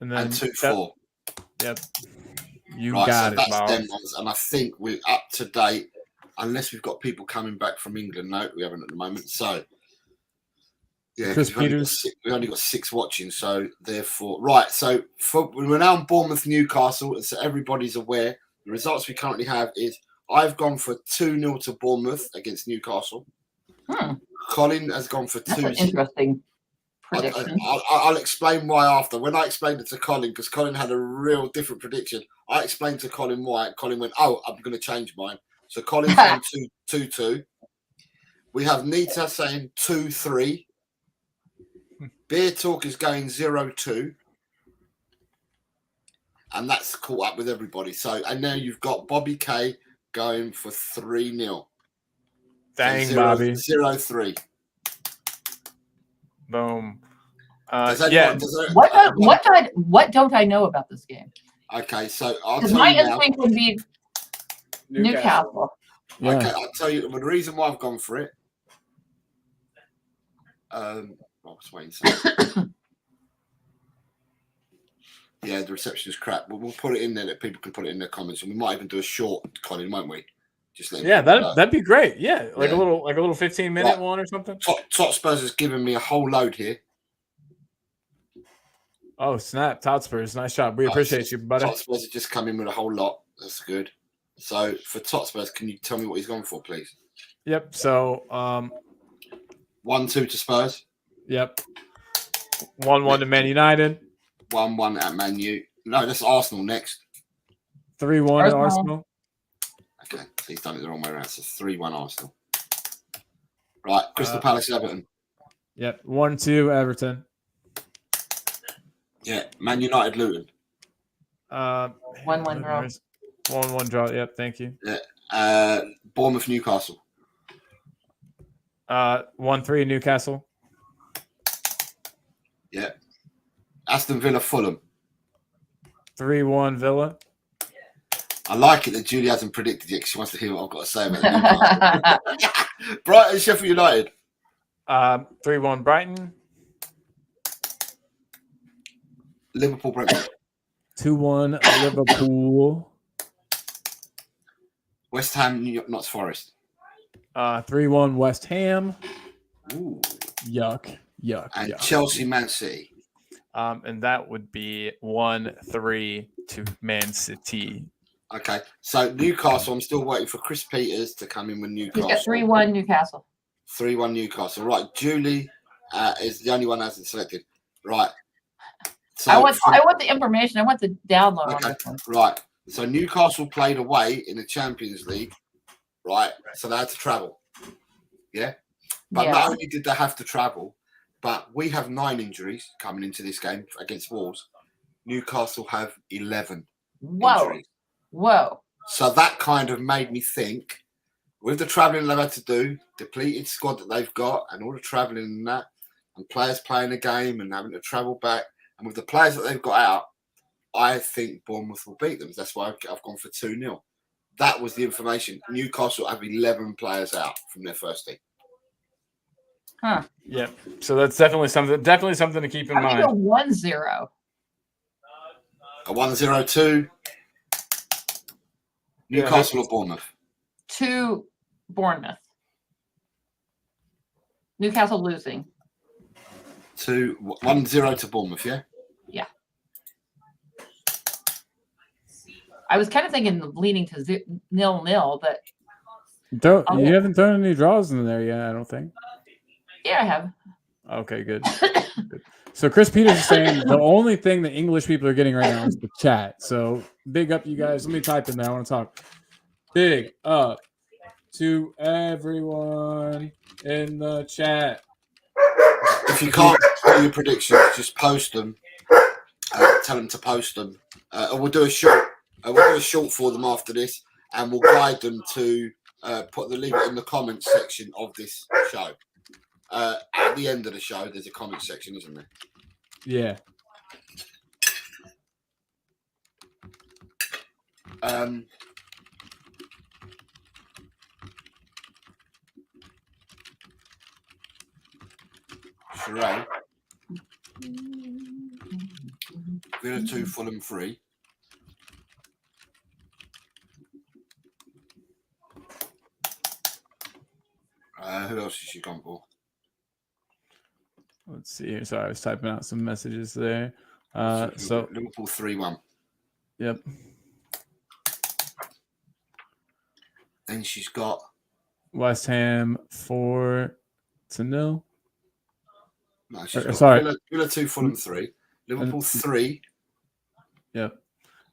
And then 2-4. Yep. You right, got so it, that's them ones. And I think we're up to date, unless we've got people coming back from England. No, we haven't at the moment. So, yeah, Chris Peters. We've only got 6 watching. So, therefore, right. So, we're now on Bournemouth, Newcastle. And so, everybody's aware. The results we currently have is I've gone for 2-0 to Bournemouth against Newcastle. Colin has gone for 2-0. That's an interesting prediction. I'll explain why after. When I explained it to Colin, because Colin had a real different prediction, I explained to Colin why. Colin went, oh, I'm going to change mine. So Colin's going 2-2. We have Nita saying 2-3. Beer Talk is going 0-2. And that's caught up with everybody. So, and now you've got Bobby K going for 3-0. Dang, so Bobby. 0-3. Boom. What don't I know about this game? Okay, so I'll tell my you now. instinct would be Newcastle. Yeah. Okay, I'll tell you the reason why I've gone for it. I was waiting. Yeah, the reception is crap. But we'll put it in there that people can put it in their comments, and we might even do a short, Colin, won't we? Just that'd be great. Yeah, a little 15-minute one or something. Top Spurs has given me a whole load here. Oh snap! Todd Spurs, nice job. We appreciate you, buddy. Top Spurs have just come in with a whole lot. That's good. So for Top Spurs, can you tell me what he's gone for, please? Yep. So 1-2 to Spurs. Yep. 1-1 to Man United. 1-1 at Man U. No, that's Arsenal next. 3-1 to Arsenal. Okay, so he's done it the wrong way around. So 3-1 Arsenal. Right, Crystal Palace Everton. Yep, 1-2 Everton. Yeah, Man United Luton. 1-1 draw. 1-1 draw. Yep, thank you. Yeah. Bournemouth Newcastle. 1-3 Newcastle. Yeah. Aston Villa Fulham. 3-1 Villa. I like it that Julie hasn't predicted yet because she wants to hear what I've got to say about Newcastle. Brighton Sheffield United. 3-1 Brighton. Liverpool Brentford. 2-1 Liverpool. West Ham Notts Forest. 3-1 West Ham. Ooh. Yuck. And Chelsea Man City. And that would be 1-3 to Man City. Okay, so Newcastle, I'm still waiting for Chris Peters to come in with Newcastle. He's got 3-1 Newcastle. 3-1 Newcastle. Right, Julie is the only one that hasn't selected. Right. So I want the information. I want the download on this one. Right. So Newcastle played away in the Champions League, right? So they had to travel. Yeah. But not only did they have to travel, but we have 9 injuries coming into this game against Wolves. Newcastle have 11 injuries. Whoa. So that kind of made me think, with the travelling they've had to do, depleted squad that they've got, and all the travelling and that, and players playing a game and having to travel back, and with the players that they've got out, I think Bournemouth will beat them. That's why I've gone for 2-0. That was the information. Newcastle have 11 players out from their first team. Huh. Yep. So that's definitely something to keep in I'm gonna mind. go 1-0. A 1-0-2. Newcastle or Bournemouth? To Bournemouth. Newcastle losing. 1-0 to Bournemouth, yeah? Yeah. I was kind of thinking of leaning to 0-0, but You haven't thrown any draws in there yet, I don't think. yeah, I have. Okay, good. Good. So Chris Peters is saying the only thing the English people are getting right now is the chat. So big up, you guys. Let me type in there. I want to talk. Big up to everyone in the chat. If you can't put your predictions, just post them. Tell them to post them. And we'll do a short for them after this, and we'll guide them to leave it in the comments section of this show. At the end of the show, there's a comment section, isn't there? Yeah. Sheree. Villa 2, Fulham 3. Who else has she gone for? Let's see here. Sorry, I was typing out some messages there. So Liverpool 3-1. Yep. Then she's got West Ham 4-0. No, she's got sorry. Villa 2, Fulham 3. Liverpool 3. Yep.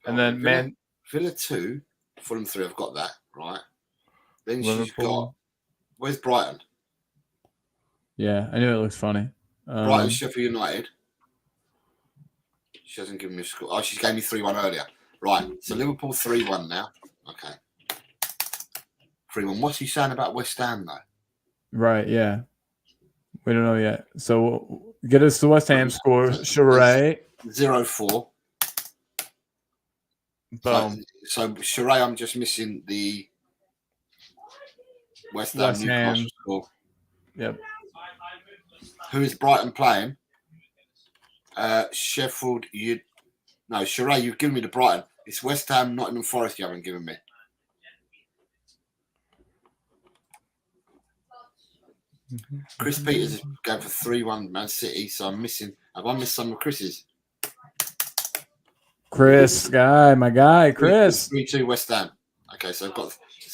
And then Villa 2, Fulham 3. I've got that right. Then Liverpool. She's got. Where's Brighton? Yeah, I knew it looks funny. Brighton, Sheffield United. She hasn't given me a score. Oh, she gave me 3-1 earlier. Right. So Liverpool 3-1 now. Okay. 3-1. What's he saying about West Ham though? Right. Yeah. We don't know yet. So get us the West Ham score. Sheree. 0-4. Boom. So Sheree, I'm just missing the West Ham Newcastle score. Yep. Who is Brighton playing? Sheffield. Sheree, you've given me the Brighton. It's West Ham, Nottingham Forest. You haven't given me. Chris Peters is going for 3-1 Man City, so I'm missing. Have I missed some of Chris's? Chris, my guy, Chris. 3-2 West Ham. Okay, so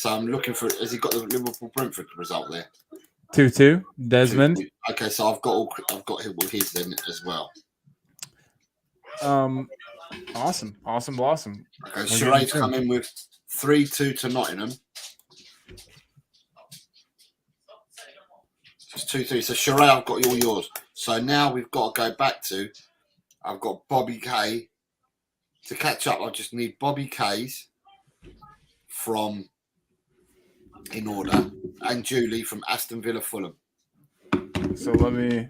I'm looking for. Has he got the Liverpool Brentford result there? 2-2. Desmond. 2-2. Okay, so I've got his then as well. Awesome. Okay, Sheree's come in with 3-2 to Nottingham. It's 2-3. So Sheree, I've got all yours. So now we've got to go back to. I've got Bobby K. To catch up, I just need Bobby K's from in order, and Julie from Aston Villa Fulham. So let me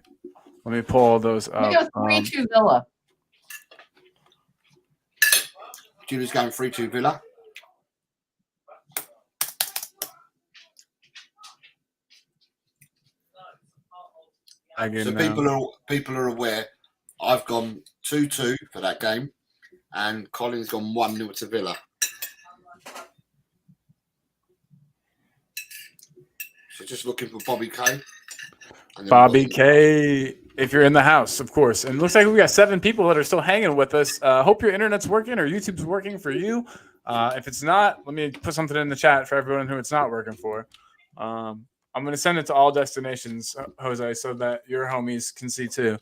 pull those up. We go 3-2 Villa. Julie's going 3-2 Villa. So people are aware. I've gone 2-2 for that game, and Colin's gone 1-0 to Villa. So just looking for Bobby K. Bobby K, if you're in the house, of course. And it looks like we got 7 people that are still hanging with us. Hope your internet's working or YouTube's working for you. If it's not, let me put something in the chat for everyone who it's not working for. I'm going to send it to all destinations, Jose, so that your homies can see too.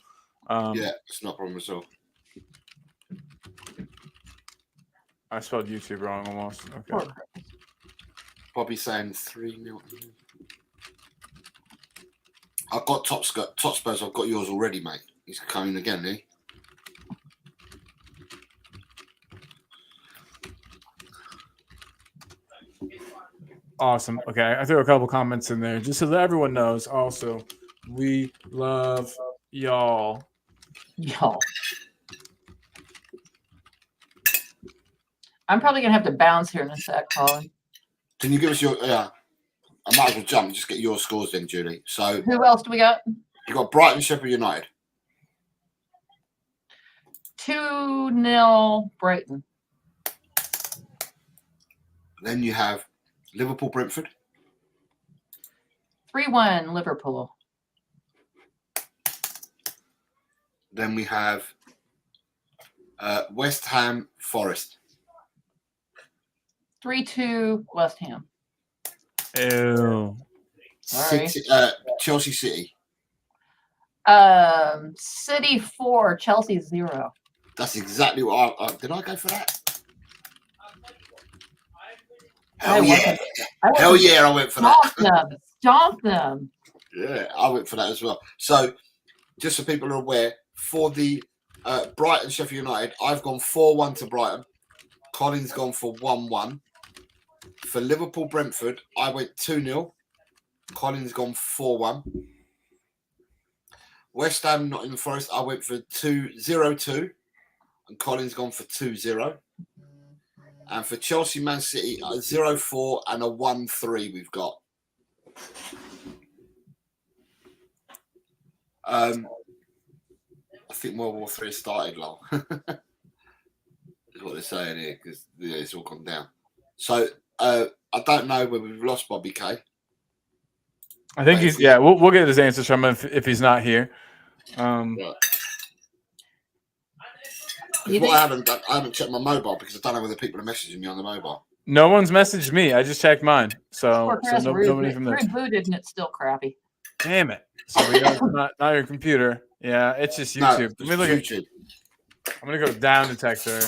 Yeah, it's not a problem at all. I spelled YouTube wrong almost. Okay. Bobby's saying 3-0. I've got top Spurs. I've got yours already, mate. He's coming again, eh? Awesome. Okay, I threw a couple comments in there just so that everyone knows. Also, we love y'all. I'm probably gonna have to bounce here in a sec, Colin. Can you give us your I might as well jump and just get your scores then, Julie. So Who else do we got? you got Brighton, Sheffield United. 2-0 Brighton. Then you have Liverpool, Brentford. 3-1 Liverpool. Then we have West Ham, Forest. 3-2 West Ham. Ew. Sorry. City, Chelsea, City. City 4, Chelsea 0. That's exactly what did I go for that? I Hell yeah. wasn't- I Hell wasn't- yeah, I went for Stomp that. them. Stomp them. Yeah, I went for that as well. So, just so people are aware, for the Brighton Sheffield United, I've gone 4-1 to Brighton. Colin's gone for 1-1. For Liverpool Brentford, I went 2-0. Colin's gone 4-1. West Ham Nottingham Forest, I went for 2-0-2, and Colin's gone for 2-0. And for Chelsea Man City, a 0-4 and a 1-3 we've got. I think World War III started long. Is what they're saying here, because it's all gone down. So I don't know whether we've lost Bobby K. I think he's we'll get his answers from him if he's not here. Right. You What think- I haven't checked my mobile because I don't know whether people are messaging me on the mobile. No one's messaged me. I just checked mine. So, Poor Chris, nobody from there. rebooted and it's still crappy. Damn it. So we know it's not your computer. Yeah, it's just YouTube. No, Let me look at YouTube. I'm gonna go to Down Detector.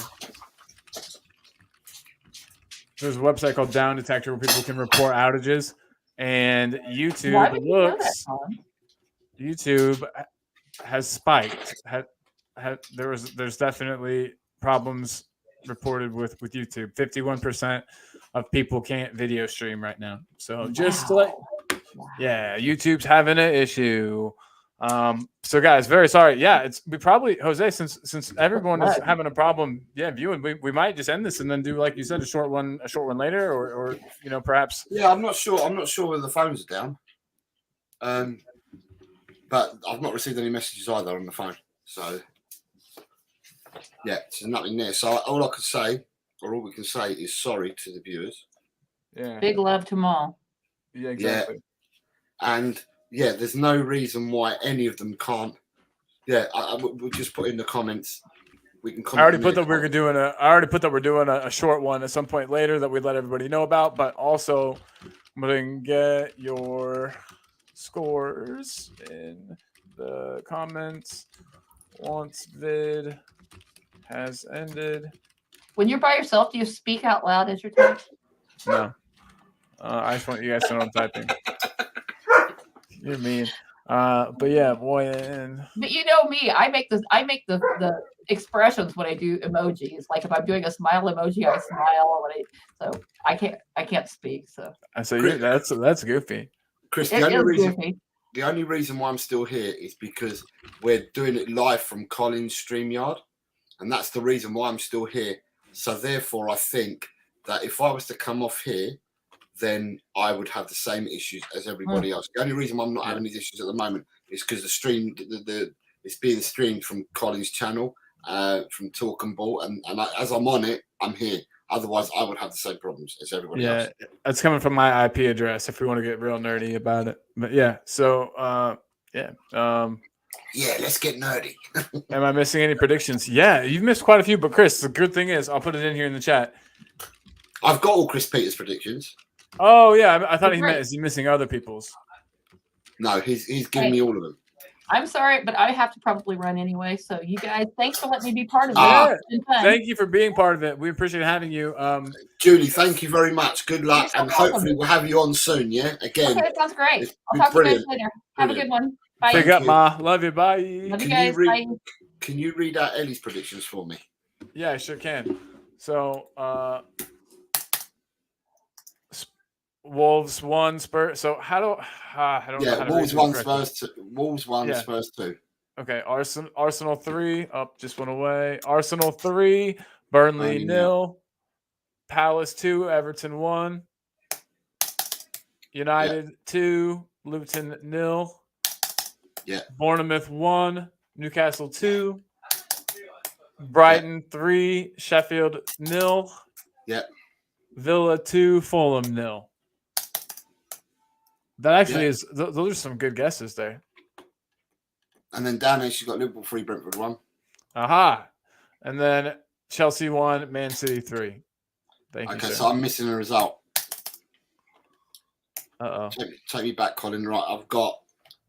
There's a website called Down Detector where people can report outages, and Why YouTube would you know that, looks. Tom? YouTube has spiked. There's definitely problems reported with YouTube. 51% of people can't video stream right now. So just to let, Wow. yeah, YouTube's having an issue. So guys, very sorry. Yeah, we probably Jose, since everyone is having a problem, viewing, we might just end this and then do, like you said, a short one later, or perhaps. Yeah, I'm not sure whether the phones are down. But I've not received any messages either on the phone. So yeah, there's nothing there. So all we can say is sorry to the viewers. Yeah. Big love to them all. Yeah, exactly. And yeah, there's no reason why any of them can't. Yeah, we'll just put in the comments. We can. I already put that we're doing a short one at some point later that we'd let everybody know about. But also, I'm gonna get your scores in the comments once vid has ended. When you're by yourself, do you speak out loud as you're talking? No, I just want you guys to know I'm typing. You're mean. But yeah, boy, and But you know me, I make the expressions when I do emojis. Like if I'm doing a smile emoji, I smile. So I can't speak. So I say that's goofy. Chris, it is goofy. the only reason why I'm still here is because we're doing it live from Colin's StreamYard, and that's the reason why I'm still here. So therefore, I think that if I was to come off here, then I would have the same issues as everybody else. The only reason why I'm not having these issues at the moment is because the stream, it's being streamed from Colin's channel, from Talk and Ball, and as I'm on it, I'm here. Otherwise, I would have the same problems as everybody else. Yeah, that's coming from my IP address. If we want to get real nerdy about it, but yeah. So yeah. Yeah, let's get nerdy. Am I missing any predictions? Yeah, you've missed quite a few. But Chris, the good thing is, I'll put it in here in the chat. I've got all Chris Peters' predictions. Oh yeah, I thought he meant is he missing other people's? No, he's giving me all of them. I'm sorry, but I have to probably run anyway. So you guys, thanks for letting me be part of it. Yeah. It's been fun. Thank you for being part of it. We appreciate having you. Julie, thank you very much. Good luck, You're so and welcome. hopefully we'll have you on soon. Yeah, again. Okay, sounds great. It's I'll talk to you guys brilliant. later. Have a good one. Bye. Pick Thank up, you. Ma. Love you. Bye. Love you Can you guys. read- Bye. Can you read out Ellie's predictions for me? Yeah, I sure can. So, Wolves 1, Spurs. So how do I don't know how Yeah, to Wolves read 1, this correctly. Spurs 2. Wolves 1, Yeah. Spurs 2. Okay, Arsenal 3. Up, just went away. Arsenal 3. Burnley Burnley 0. Palace 2. Everton 1. United 2, Luton 0. Yeah. Bournemouth 1, Newcastle 2. Brighton 3, Sheffield 0. Yeah. Villa 2, Fulham 0. That actually is. Those are some good guesses there. And then down there, she's got Liverpool 3, Brentford 1. Aha. And then Chelsea 1, Man City 3. Thank you, Okay, sir. so I'm missing a result. Uh-oh. Take me back, Colin. Right, I've got.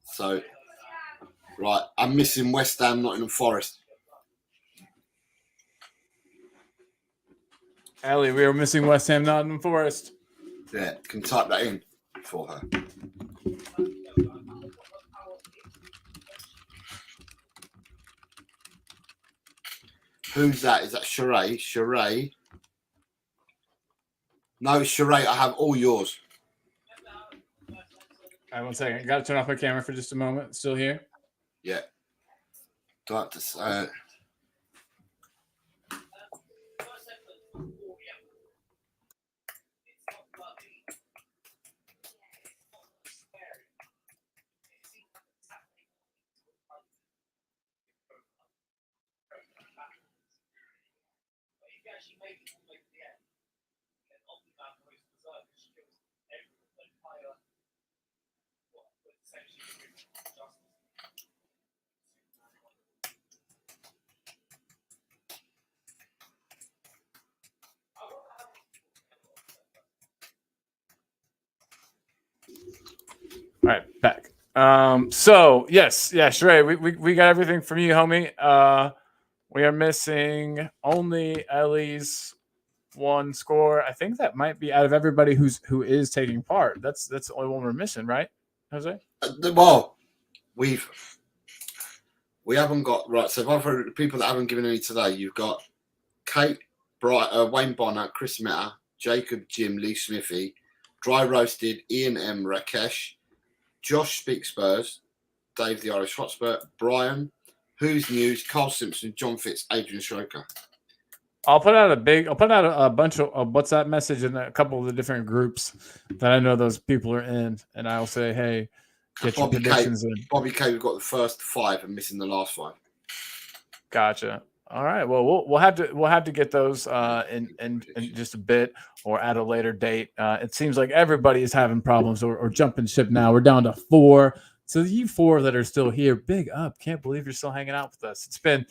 So, right, I'm missing West Ham, Nottingham Forest. Ellie, we were missing West Ham, Nottingham Forest. Yeah, can type that in for her. Who's that? Is that Sheree? Sheree? No, Sheree, I have all yours. All right, 1 second. Got to turn off my camera for just a moment. Still here? Yeah. Do I have to say All right, back. So yes, Sheree, we got everything from you, homie. We are missing only Ellie's 1 score. I think that might be out of everybody who is taking part. That's the only one we're missing, right, Jose? well, we haven't got right. So for the people that haven't given any today, you've got Kate, Wayne Bonner, Chris Meta, Jacob, Jim, Lee Smithy, Dry Roasted, Ian M, Rakesh, Josh Speak Spurs, Dave the Irish Hotspur, Brian, Who's News, Carl Simpson, John Fitz, Adrian Schroeder. I'll put out a bunch of a WhatsApp message in a couple of the different groups that I know those people are in, and I'll say, hey, get your predictions in. Bobby K, we've got the first 5 and missing the last 5. Gotcha. All right. Well, we'll have to get those in just a bit or at a later date. It seems like everybody is having problems or jumping ship now. We're down to 4. So you 4 that are still here, big up. Can't believe you're still hanging out with us. It's been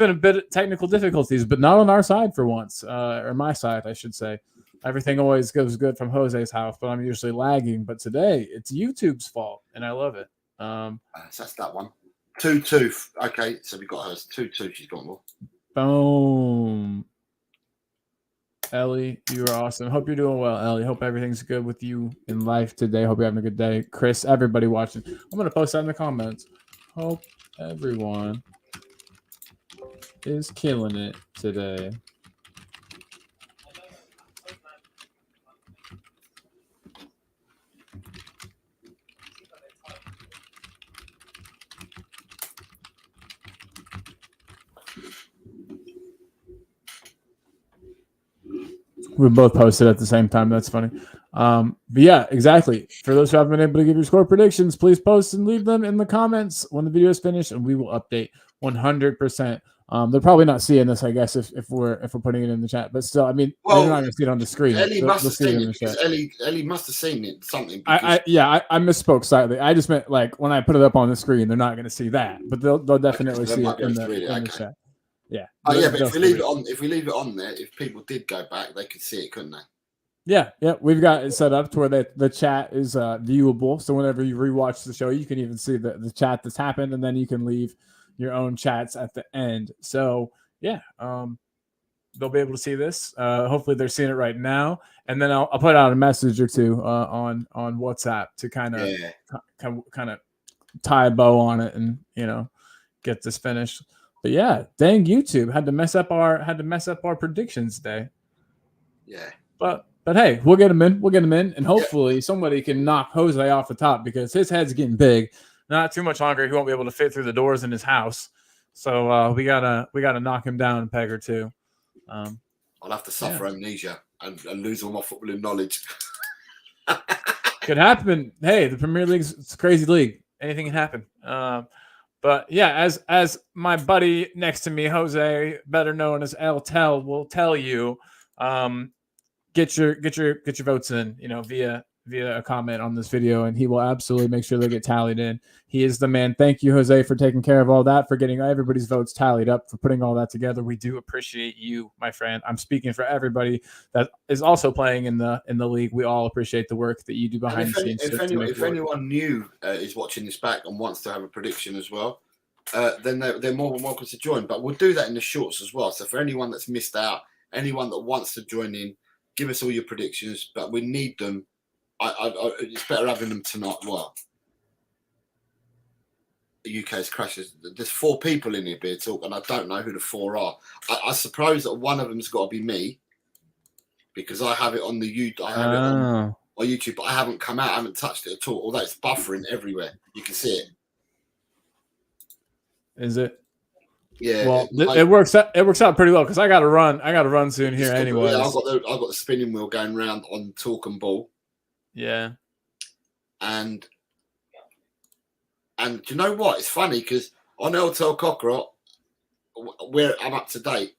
a bit of technical difficulties, but not on our side for once, or my side, I should say. Everything always goes good from Jose's house, but I'm usually lagging. But today it's YouTube's fault, and I love it. So that's that one. 2-2. Okay, so we got hers. 2-2. She's got more. Boom. Ellie, you are awesome. Hope you're doing well, Ellie. Hope everything's good with you in life today. Hope you're having a good day. Chris, everybody watching. I'm going to post that in the comments. Hope everyone is killing it today. We both posted at the same time. That's funny. But yeah, exactly. For those who haven't been able to give your score predictions, please post and leave them in the comments when the video is finished, and we will update 100%. They're probably not seeing this, I guess, if we're putting it in the chat. But still, I mean, they're not going to see it on the screen. Ellie must have seen it. Because Ellie must have seen it. Something. I misspoke slightly. I just meant like when I put it up on the screen, they're not going to see that, but they'll definitely see it in the chat. Yeah. Oh yeah, but if we leave it on there, if people did go back, they could see it, couldn't they? Yeah, we've got it set up to where the chat is viewable. So whenever you rewatch the show, you can even see the chat that's happened, and then you can leave your own chats at the end. So yeah, they'll be able to see this. Hopefully they're seeing it right now, and then I'll put out a message or two on WhatsApp to kind of tie a bow on it and get this finished. But yeah, dang, YouTube had to mess up our predictions today. Yeah. But hey, we'll get them in, and hopefully somebody can knock Jose off the top because his head's getting big. Not too much longer, he won't be able to fit through the doors in his house. So we gotta knock him down a peg or two. I'll have to suffer amnesia and lose all my footballing knowledge. Could happen. Hey, the Premier League's it's a crazy league. Anything can happen. But yeah, as my buddy next to me, Jose, better known as El Tel, will tell you, get your votes in, via a comment on this video, and he will absolutely make sure they get tallied in. He is the man. Thank you, Jose, for taking care of all that, for getting everybody's votes tallied up, for putting all that together. We do appreciate you, my friend. I'm speaking for everybody that is also playing in the league. We all appreciate the work that you do behind the scenes. If anyone new is watching this back and wants to have a prediction as well, then they're more than welcome to join. But we'll do that in the shorts as well. So for anyone that's missed out, anyone that wants to join in, give us all your predictions. But we need them. It's better having them tonight. Well, the UK's crashes. There's 4 people in here, Beer Talk, and I don't know who the 4 are. I suppose that one of them's got to be me, because I have it on the YouTube. I have it on YouTube, but I haven't come out. I haven't touched it at all. Although it's buffering everywhere, you can see it. Is it? Yeah. Well, it works out. It works out pretty well because I got to run. I got to run soon here anyway. Yeah, I've got the spinning wheel going round on Talk and Ball. Yeah. And do you know what? It's funny because on Hotel Cockroach, I'm up to date,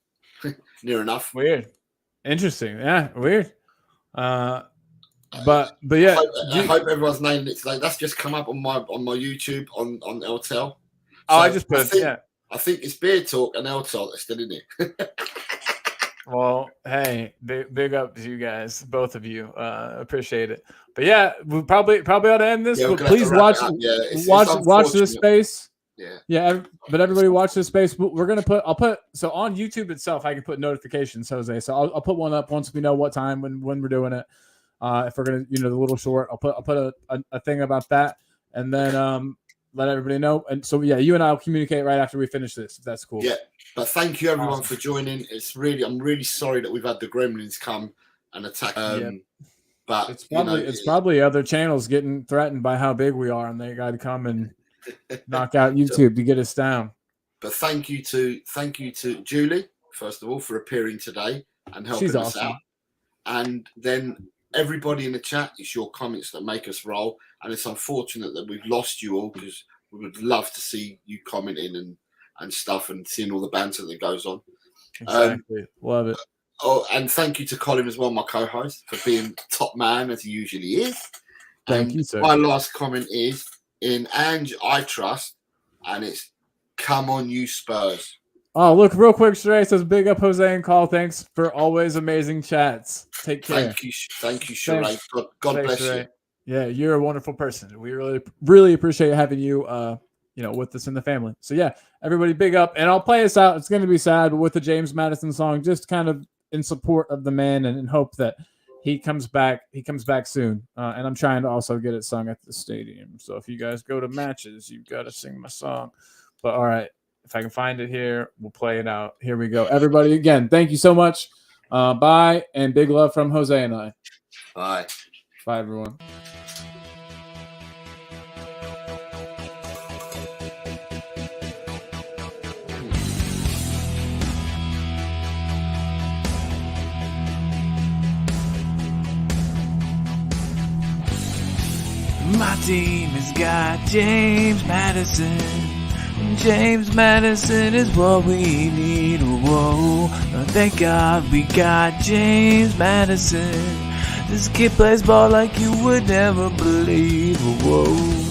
near enough. Weird, interesting. Yeah, weird. But yeah, I hope everyone's naming it today. That's just come up on my YouTube on Hotel. Oh, I just put I think it's Beer Talk and Hotel that's still in it. Well, hey, big up to you guys, both of you. Appreciate it. But yeah, we probably ought to end this. Yeah, but please watch this space. Yeah. But everybody watch this space. We're gonna I'll put on YouTube itself. I can put notifications, Jose. So I'll put one up once we know what time when we're doing it. If we're gonna, the little short, I'll put a thing about that, and then let everybody know. And so yeah, you and I will communicate right after we finish this, if that's cool. Yeah. But thank you everyone for joining. I'm really sorry that we've had the gremlins come and attack. But it's probably other channels getting threatened by how big we are, and they got to come and knock out YouTube to get us down. But thank you to Julie, first of all, for appearing today and helping us out. And then everybody in the chat, it's your comments that make us roll. And it's unfortunate that we've lost you all, because we would love to see you commenting and stuff and seeing all the banter that goes on. Exactly. Love it. Oh, and thank you to Colin as well, my co-host, for being top man as he usually is. Thank you, sir. My last comment is in Ange I Trust, and it's come on you Spurs. Oh, look, real quick, Sheree says big up Jose and Call. Thanks for always amazing chats. Take care. Thank you, Sheree. God bless you. Yeah, you're a wonderful person. We really appreciate having you with us in the family. So yeah, everybody big up, and I'll play us out. It's going to be sad, but with the James Maddison song, just kind of in support of the man and hope that he comes back soon. And I'm trying to also get it sung at the stadium. So if you guys go to matches, you've got to sing my song. But all right, if I can find it here, we'll play it out. Here we go. Everybody, again, thank you so much. Bye, and big love from Jose and I. Bye. Bye, everyone. My team has got James Maddison. James Maddison is what we need. Whoa, thank God we got James Maddison. This kid plays ball like you would never believe. Whoa.